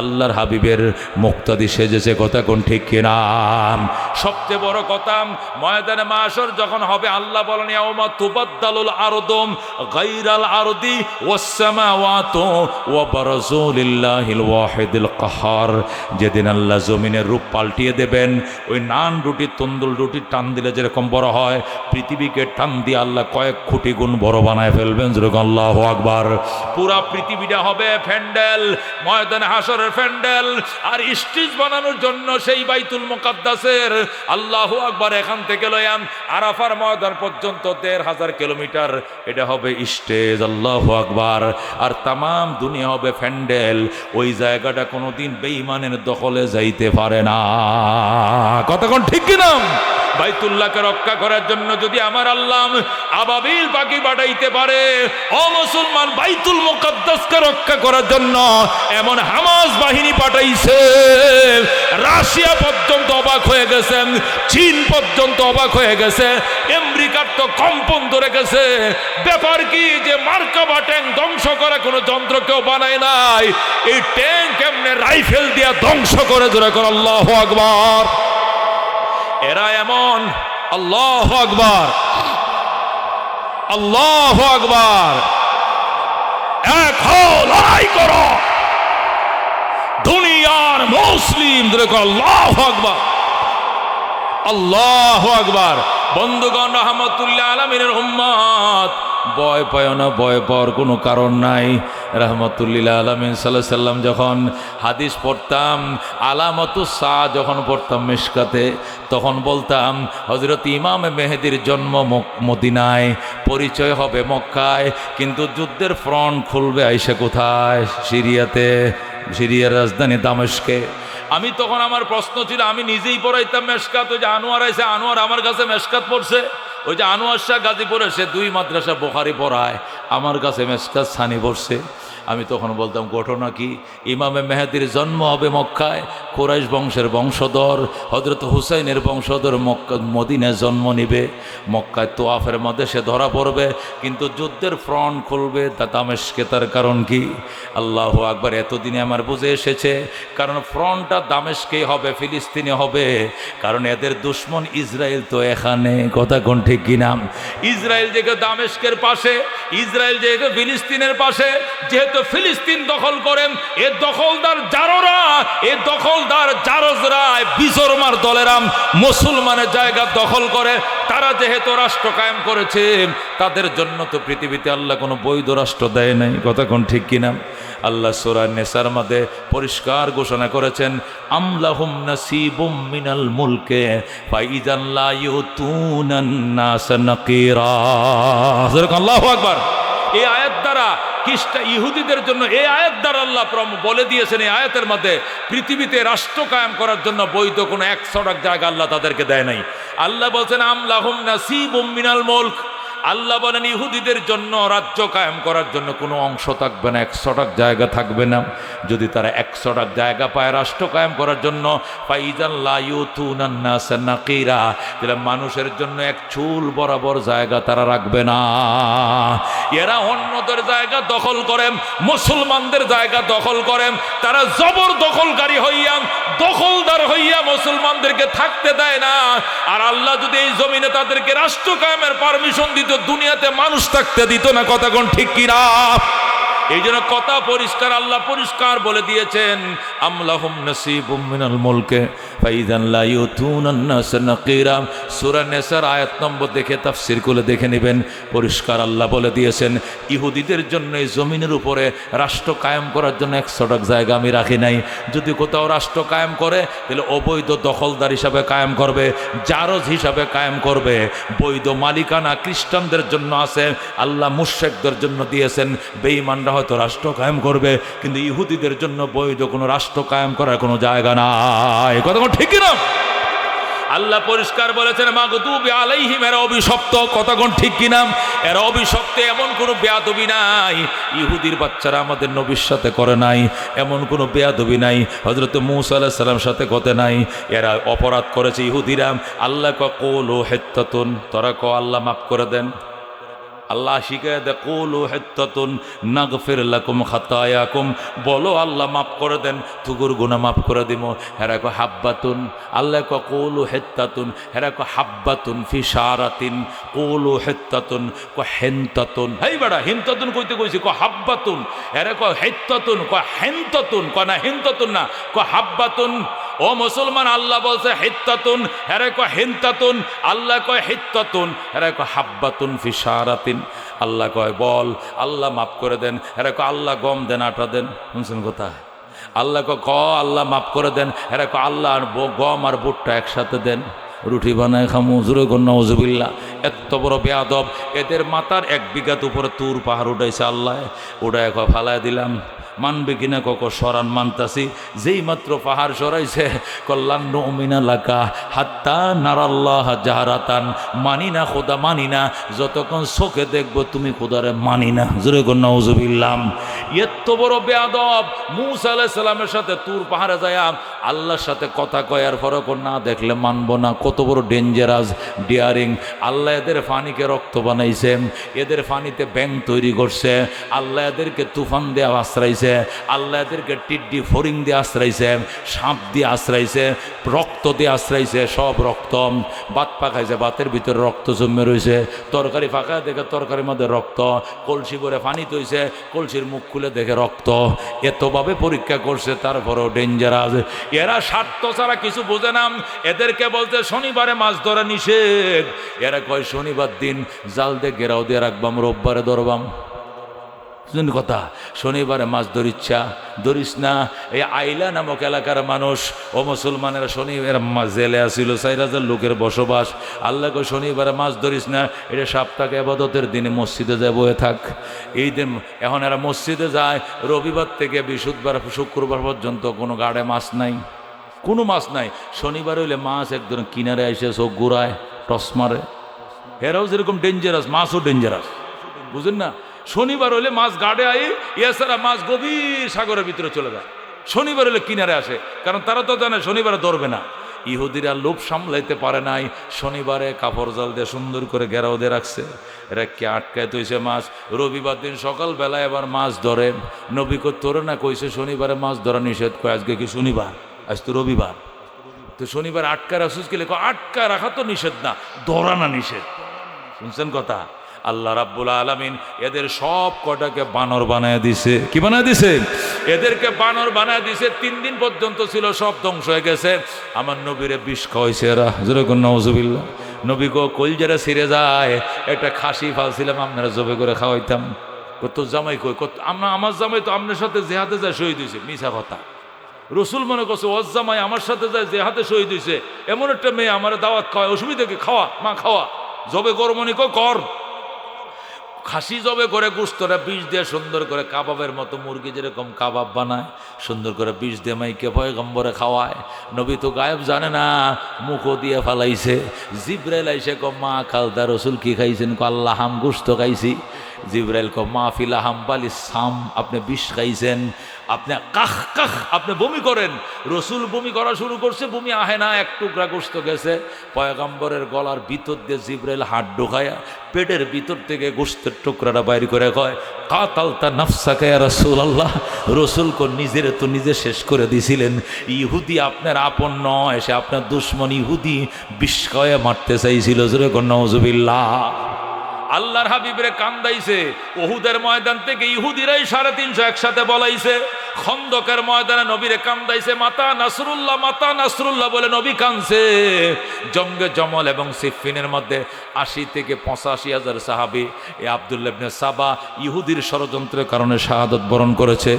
আল্লাহর হাবিবের মুক্তাদি সেজেছে। কথা কোন ঠিক কিনা? সবচেয়ে বড় কথা, ময়দানে মাশর যখন হবে, আল্লাহ বলেন ইয়াউমা তুবাদদালুল আরদু গায়রাল আরদি ওয়াস সামাওয়াতু ওয়া বারাজু লিল্লাহিল ওয়াহিদুল কাহার। যেদিন আল্লাহ জমিনের রূপ পাল্টিয়ে দেবেন, ওই নান রুটি, তন্দুল রুটি টান দিলে যেরকম বড় হয়, পৃথিবীকে টান দিয়ে আল্লাহ কয়েক কোটি গুণ বড় বানায় ফেলবেন। যেরকম আল্লাহু আকবার। পুরা পৃথিবীটা হবে প্যান্ডেল, ময়দানে হাসরের প্যান্ডেল। আর স্টেজ বানানোর জন্য সেই বাইতুল মুকাদ্দাসের, আল্লাহু আকবার, এখান থেকে লয়াম আরাফার ময়দান পর্যন্ত 1,500 কিলোমিটার, এটা হবে স্টেজ। আল্লাহু আকবার। আর তামাম দুনিয়া হবে প্যান্ডেল। ওই জায়গাটা কোনোদিন বেঈমানের দখলে যাইতে পারে না। কতক্ষণ ঠিক কিনা? বাইতুল্লাহকে রক্ষা করার জন্য যদি আমার আল্লাহ আবাবিল পাখি পাঠাইতে পারে, ও মুসলমান, বাইতুল মুকাদ্দাসকে রক্ষা করার জন্য এমন হামাস বাহিনী পাঠাইছে, রাশিয়া পর্যন্ত অবাক হয়ে গেছে, চীন পর্যন্ত অবাক হয়ে গেছে, আমেরিকার তো কম্পন ধরে গেছে। ব্যাপার কি যে মার্কাবা ট্যাঙ্ক ধ্বংস করা কোনো যন্ত্র কেউ বানায় নাই, এই ট্যাঙ্ক এমনি রাইফেল দিয়া ধ্বংস করে। জোরে করে আল্লাহু আকবার। এরা এমন। আল্লাহু আকবার, আল্লাহু আকবার। এক হও, লড়াই করো দুনিয়ার মুসলিম। আল্লাহু আকবার, আল্লাহু আকবার। বন্ধুগণ, রাহমাতুল্লিল আলামিনের উম্মত, ভয় পায় না, ভয় পাওয়ার কোনো কারণ নাই। রাহমাতুল্লিল আলামিন সাল্লাল্লাহু আলাইহি সাল্লাম যখন হাদিস পড়তাম, আলামাতুস সা যখন পড়তাম মিশকাতে, তখন বলতাম হযরত ইমাম মেহেদির জন্ম মদিনায়, পরিচয় হবে মক্কায়, কিন্তু যুদ্ধের ফ্রন্ট খুলবে আইসা কোথায়? সিরিয়াতে, সিরিয়ার রাজধানী দামেস্কে। আমি তখন, আমার প্রশ্ন ছিল, আমি নিজেই পড়াইতাম মেশকাত। ওই যে আনোয়ার আইসে, আনোয়ার আমার কাছে মেশকাত পড়ছে। ওই যে আনোয়ার শাহ গাজীপুরে, সে 2 মাদ্রাসা বুখারী পড়ায়, আমার কাছে মেশকাত সানি পড়ছে। আমি তখন বলতাম ঘটনা কি? ইমামে মেহেদির জন্ম হবে মক্কায়, কুরাইশ বংশের বংশধর, হযরত হুসাইনের বংশধর মক্কা মদিনায় জন্ম নিবে, মক্কায় তোয়াফের মধ্যে সে ধরা পড়বে, কিন্তু যুদ্ধের ফ্রন্ট খুলবে দামেস্কে। তার কারণ কি? আল্লাহু আকবার। এতদিনে আমার বুঝে এসেছে, কারণ ফ্রন্টটা দামেস্কেই হবে, ফিলিস্তিনে হবে, কারণ এদের দুশ্মন ইসরায়েল তো এখানে। কথা কোন ঠিক কিনা? ইসরায়েল যেহেতু দামেস্কের পাশে, ইসরায়েল যেহেতু ফিলিস্তিনের পাশে, যেহেতু ফিলিস্তিন দখল করেন, এ দখলদার জাররা, এ দখলদার জারজরা, বিজরমার দলেরা মুসলমানের জায়গা দখল করে, তারা যেহেতু রাষ্ট্র কায়েম করেছে, তাদের জন্য তো পৃথিবীতে আল্লাহ কোনো বৈধ রাষ্ট্র দেয় নাই। কথা কোন ঠিক কিনা? আল্লাহ সূরা নিসার মধ্যে পরিষ্কার ঘোষণা করেছেন, আমলাহুম নাসিবুম মিনাল মুলকে ফাইযান লা ইউতুনান নাস নাকিরা। আল্লাহু আকবার। এই আয়াত দ্বারা ইহুদিদের জন্য, এই আয়াত দ্বারা আল্লাহ বলে দিয়েছেন, এই আয়াতের মধ্যে পৃথিবীতে রাষ্ট্র কায়েম করার জন্য বৈধ কোনো 100 জায়গা আল্লাহ তাদেরকে দেয় নাই। আল্লাহ বলছেন আমলাহুম নাসিবুম মিনাল মুলক। আল্লাহ বলেন ইহুদিদের জন্য রাজ্য কায়েম করার জন্য কোনো অংশ থাকবে না, 100 জায়গা থাকবে না। যদি তারা 100 জায়গা পায় রাষ্ট্র কায়েম করার জন্য, ফাইযান লা ইউতুনান নাস নাকিরা, তাহলে মানুষের জন্য এক চুল বরাবর জায়গা তারা রাখবে না। এরা অন্যদের জায়গা দখল করেন, মুসলমানদের জায়গা দখল করেন, তারা জবর দখলকারী হইয়া, দখলদার হইয়া মুসলমানদেরকে থাকতে দেয় না। আর আল্লাহ যদি এই জমিনে তাদেরকে রাষ্ট্র কায়েমের পারমিশন দিত, দুনিয়াতে মানুষ থাকতে দিত না। কথা কোন ঠিক কিনা? এই জন্য কথা পরিষ্কার, আল্লাহ পরিষ্কার বলে দিয়েছেন, আমলাহুম নাসিবুম মিনাল মুলকে ফাইযান লা ইউতুনান নাস নাকিরা। সূরা নিসার আয়াত নম্বর দেখে তাফসীর করে দেখে নেবেন, পরিষ্কার আল্লাহ বলে দিয়েছেন ইহুদিদের জন্য এই জমিনের উপরে রাষ্ট্র কায়েম করার জন্য 100 জায়গা আমি রাখি নাই। যদি কোথাও রাষ্ট্র কায়েম করে, তাহলে অবৈধ দখলদার হিসাবে কায়েম করবে, জারজ হিসাবে কায়েম করবে। বৈধ মালিকানা খ্রিস্টানদের জন্য আছে, আল্লাহ মুশরিকদের জন্য দিয়েছেন। বেঈমানরা হয়তো রাষ্ট্র কায়েম করবে, কিন্তু ইহুদিদের জন্য বৈধ কোনো রাষ্ট্র কায়েম করার কোনো জায়গা নাই। কথা ঠিক না? আল্লাহ পরিষ্কার বলেছেন মাগদুবি আলাইহিম, এরা অভিশপ্ত। কথা কোন ঠিক কিনা? এরা অভিশপ্ত, এমন কোনো বেয়াদবি নাই ইহুদির বাচ্চারা আমাদের নবীর সাথে করে নাই, এমন কোনো বেয়াদবি নাই হযরত মূসা আলাইহিস সালামের সাথে করতে নাই। এরা অপরাধ করেছে ইহুদিরা। আল্লাহ কওলু হিত্তাতুন, তোরা কও আল্লাহ মাফ করে দেন। আল্লাহ শিখায় দে কুলু হিত্তাতুন নাগফির লাকুম খাতায়াকুম, বলো আল্লাহ মাফ করে দেন, তুগুর গুনাহ মাফ করে দিব। হেরা কো হাব্বাতুন, আল্লাহ কো কুলু হিত্তাতুন, হেরা কো হাব্বাতুন ফি শারাতিন, কুলু হিত্তাতুন কো হিনতাতুন। হেই বেটা, হিনতাতুন কইতে কইছি, কো হাব্বাতুন। হেরা কো হিত্তাতুন, কো হিনতাতুন, কো না হিনতাতুন না, কো হাব্বাতুন। ও মুসলমান, আল্লাহ বলছে হিত্তাতুন, হেরা কো হিনতাতুন। আল্লাহ কয় হিত্তাতুন, হেরা কো হাব্বাতুন ফি শারাতিন। আল্লাহ কয় বল আল্লাহ মাফ করে দেন, এরা কয় আল্লাহ গম দেন, আটা দেন। শুনছেন কথা? আল্লাহ ক আল্লাহ মাফ করে দেন, এরা কয় আল্লাহ গম আর বুটটা একসাথে দেন, রুটি বানায় খামু। জোরে কর নাউজুবিল্লাহ। এত বড় বেয়াদব, এদের মাথার 1 বিঘাত উপরে তুর পাহাড় উঠাইছে আল্লাহ, ওটায় ফালায় দিলাম। মানবে কিনা কক সরান, মানতাছি। যেই মাত্র পাহাড় সরাইছে, কল্যাণ নমিনা লাকা হাত্তা নারাল্লাহ জাহারাতান, মানি না খোদা, মানি না যতক্ষণ চোখে দেখবো তুমি খোদারে মানি না। জোরে কর নাউজুবিল্লাহ। এত বড় বেয়াদব মূসা আলাইহিস সালামের সাথে তুর পাহাড়ে যায় আল্লাহর সাথে কথা কয়ার ফরক না দেখলে মানবো না। কত বড় ডেঞ্জারাস, ডিয়ারিং। আল্লাহ এদের ফানিকে রক্ত বানাইছে, এদের ফানিতে ব্যাং তৈরি করছে, আল্লাহ এদেরকে তুফান দিয়ে আশ্রাইছে, আল্লাহ এদেরকে টিড্ডি ফরিং দিয়ে আশ্রাইছে, সাপ দিয়ে আশ্রাইছে, রক্ত দিয়ে আশ্রাইছে। সব রক্ত। ভাত পাকাইছে, ভাতের ভিতরে রক্ত জমে রয়েছে। তরকারি পাকায় দেখে তরকারির মধ্যে রক্ত। কলসি করে পানি তৈছে, কলসির মুখ খুলে দেখে রক্ত। এতভাবে পরীক্ষা করছে, তারপরেও ডেঞ্জারাস। এরা স্বার্থ ছাড়া কিছু বোঝে না। এদেরকে বলতে শনিবারে মাছ ধরা নিষেধ, এরা কয় শনিবার দিন জাল দিয়ে ঘেরাও দিয়ে রাখবাম, রোববারে ধরবাম। কথা, শনিবারে মাছ ধরিচ্ছা ধরিস না। এই আইলা নামক এলাকার মানুষ ও মুসলমানেরা শনিবার মাছ জেলে আসিল, 4,000 লোকের বসবাস। আল্লাহকে শনিবারে মাছ ধরিস না, এটা সপ্তাহে ইবাদতের দিনে মসজিদে যায় বয়ে থাক। এই দিন এখন এরা মসজিদে যায়, রবিবার থেকে বৃহস্পতিবার শুক্রবার পর্যন্ত কোনো গাড়ে মাছ নাই, কোনো মাছ নাই। শনিবার হইলে মাছ একদম কিনারে এসে চোখ ঘুরায়, টস মারে। এরাও যেরকম ডেঞ্জারাস, মাছও ডেঞ্জারাস, বুঝেন না? শনিবার হলে মাছ গাড়ে আই, এছাড়া মাছ গভীর সাগরের ভিতরে চলে যায়। শনিবার হলে কিনারে আসে, কারণ তারা তো জানে শনিবারে ধরবে না। ইহুদিরা লোভ সামলাইতে পারে নাই, শনিবারে কাপড় জাল দিয়ে সুন্দর করে ঘেরাও দিয়ে রাখছে, এরা কে আটকায় তৈছে মাছ। রবিবার দিন সকালবেলায় এবার মাছ ধরে। নবী তোরে না কইছে শনিবারে মাছ ধরা নিষেধ, কয় আজকে কি শনিবার? আজ তো রবিবার, তো শনিবার আটকা রাখছিস কি? আটকা রাখা তো নিষেধ না, ধরা না নিষেধ। শুনছেন কথা? আল্লাহ রাব্বুল আলামিন এদের সব কটাকে বানর বানায় দিছে। কি বানায় দিছে? এদেরকে বানর বানায় দিছে। 3 দিন পর্যন্ত ছিল, সব ধ্বংস হয়ে গেছে। আমার নবীরে বিষ খাওয়াইছে এরা, যেরকম নাউজুবিল্লাহ। নবী গো কলজারা ছিঁড়ে যায়, একটা খাসি ফালছিলাম, আপনারা জবে করে খাওয়াইতাম। কত জামাই কই, কত আমার জামাই তো আপনার সাথে জেহাদে যায় শহীদ হয়েছে। মিছা কথা। রসুল মনে করছে ওর জামাই আমার সাথে যায় জেহাদে শহীদ হয়েছে, এমন একটা মেয়ে আমার দাওয়াত খাওয়ায়, অসুবিধা কি? খাওয়া মা, খাওয়া। জবে করমনি কর। খাসি জবে করে গোস্তটা বিষ দিয়ে সুন্দর করে কাবাবের মতো, মুরগি যেরকম কাবাব বানায় সুন্দর করে বিষ দিয়ে মাইকে পয়গম্বরে খাওয়ায়। নবী তো গায়েব জানে না, মুখও দিয়ে ফালাইছে। জিব্রাইল আইসে ক মা খালদা রসুল কি খাইছেন? ক আল্লাহ হাম গোস্ত খাইছি। জিব্রাইল ক মা ফিলা হাম বালি সাম, আপনি বিষ খাইছেন, আপনি কাহ কাহ আপনি বমি করেন। রসুল বমি করা শুরু করছে, বমি আহে না, এক টুকরা গোস্ত গেছে। পয়গম্বরের গলার ভিতর দিয়ে জিব্রাইল হাত ঢোকায়া পেটের ভিতর থেকে গোস্তের টুকরাটা বাইর করে কয় কাতালতা নাফসাকা ইয়া রাসূলুল্লাহ, রসুল কো নিজের তো নিজে শেষ করে দিছিলেন। ইহুদি আপনার আপন নয়, সে আপনার দুশ্মন। ইহুদি বিষ খাওয়া মারতে চাইছিল। জোরে কোন নাউজুবিল্লাহ। আল্লাহর হাবিবরে কান্দাইছে। ওহুদের ময়দান থেকে ইহুদিরাই 350 একসাথে বলাইছে। খন্দকের ময়দানে নবীরে কান্দাইছে, মাতা নাসরুল্লাহ, মাতা নাসরুল্লাহ বলে নবী কাঁদছে। জঙ্গে জমল এবং সিফিনের মধ্যে 80 থেকে 85,000 সাহাবী এ আব্দুল্লাহ ইবনে সাবা ইহুদির ষড়যন্ত্রের কারণে শাহাদত বরণ করেছে।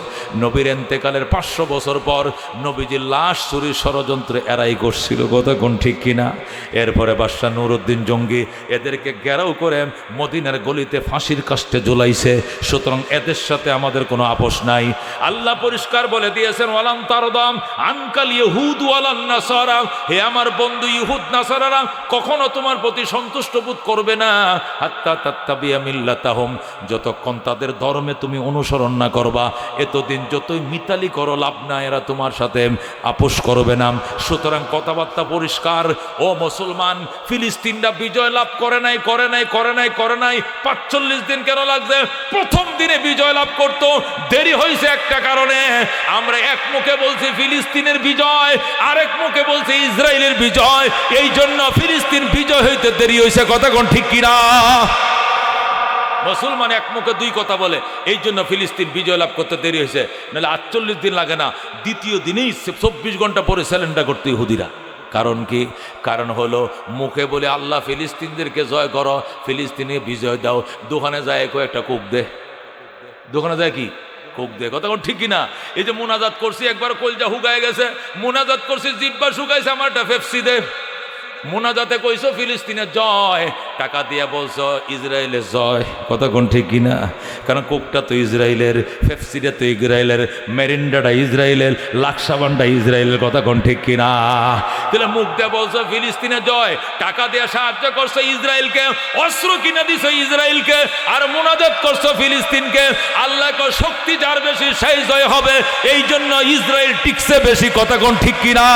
নবীর ইন্তেকালের 500 বছর পর নবীজির লাশ চুরির ষড়যন্ত্রে এরাই করছিল। কথা কোন ঠিক কিনা? এরপরে বাদশাহ নুরউদ্দিন জঙ্গি এদেরকে ঘেরাও করে মদিনার গলিতে ফাঁসির কাস্টে ঝুলাইছে। সুতরাং এদের সাথে আমাদের কোনো আপোষ নাই। আল্লাহ পরিষ্কার বলে দিয়েছেন ওয়ালান তারদাম আনকাল ইহুদ ওয়ালান নাসারা, হে আমার বন্ধু ইহুদ নাসারারা কখনো তোমার প্রতি সন্তুষ্ট বোধ করবে না, হাত্তা তাত্তাবিয়া মিল্লাতাহুম, যতক্ষণ তাদের ধর্মে তুমি অনুসরণ না করবা। এতদিন যতই মিতালি করো লাভ না, এরা তোমার সাথে আপোষ করবে না। সুতরাং কথাবার্তা পরিষ্কার। ও মুসলমান, ফিলিস্তিনরা বিজয় লাভ করে নাই, করে নাই, করে নাই, করে নাই। 45 দিন কেন লাগছে? প্রথম দিনে বিজয় লাভ করতো, দেরি হয়েছে একটা কারণে। আমরা এক মুখে বলছি ফিলিস্তিনের বিজয়, আরেক মুখে বলছি ইসরায়েলের বিজয়। এই জন্য ফিলিস্তিন বিজয় হইতে দেরি হয়েছে। কথা কোন ঠিক কিনা? মুসলমান এক মুখে দুই কথা বলে, এই জন্য ফিলিস্তিন বিজয় লাভ করতে দেরি হয়েছে। নাহলে 48 দিন লাগে না, দ্বিতীয় দিনেই 24 ঘন্টা পরে স্যালেন্ডার করতে ইহুদিরা। কারণ কি? কারণ হলো মুখে বলে আল্লাহ ফিলিস্তিনদেরকে জয় করো, ফিলিস্তিনে বিজয় দাও, দোকানে যায় কয়েকটা কুক দে, দোকানে যায় কি কুক দে। কথা কোন ঠিক কিনা? এই যে মুনাজাত করছি, একবার কলজা হুগায় গেছে, মুনাজাত করছি জিব্বা শুকাইছে, আমার একটা পেপসি দে। মুনাজাতে কইছো ফিলিস্তিনের জয়, টাকা দিয়ে বলছো ইসরায়েলের জয়। কথা কোন ঠিক কিনা? কারণ কোকটা তো ইসরায়েলের, পেপসিটা তো ইসরায়েলের, মেরিন্ডাটা ইসরায়েলের, লাক্সাবানটা ইসরায়েলের। কথা কোন ঠিক কিনা? তাহলে মুখ দিয়ে বলছো ফিলিস্তিনের জয়, টাকা দিয়ে সাহায্য করছো ইসরায়েলকে, অস্ত্র কিনে দিছো ইসরায়েলকে, আর মুনাজাত করছো ফিলিস্তিনকে। আল্লাহকে শক্তি যার বেশি সেই জয় হবে, এই জন্য ইসরায়েল টিকছে বেশি। কথা কোন ঠিক কিনা?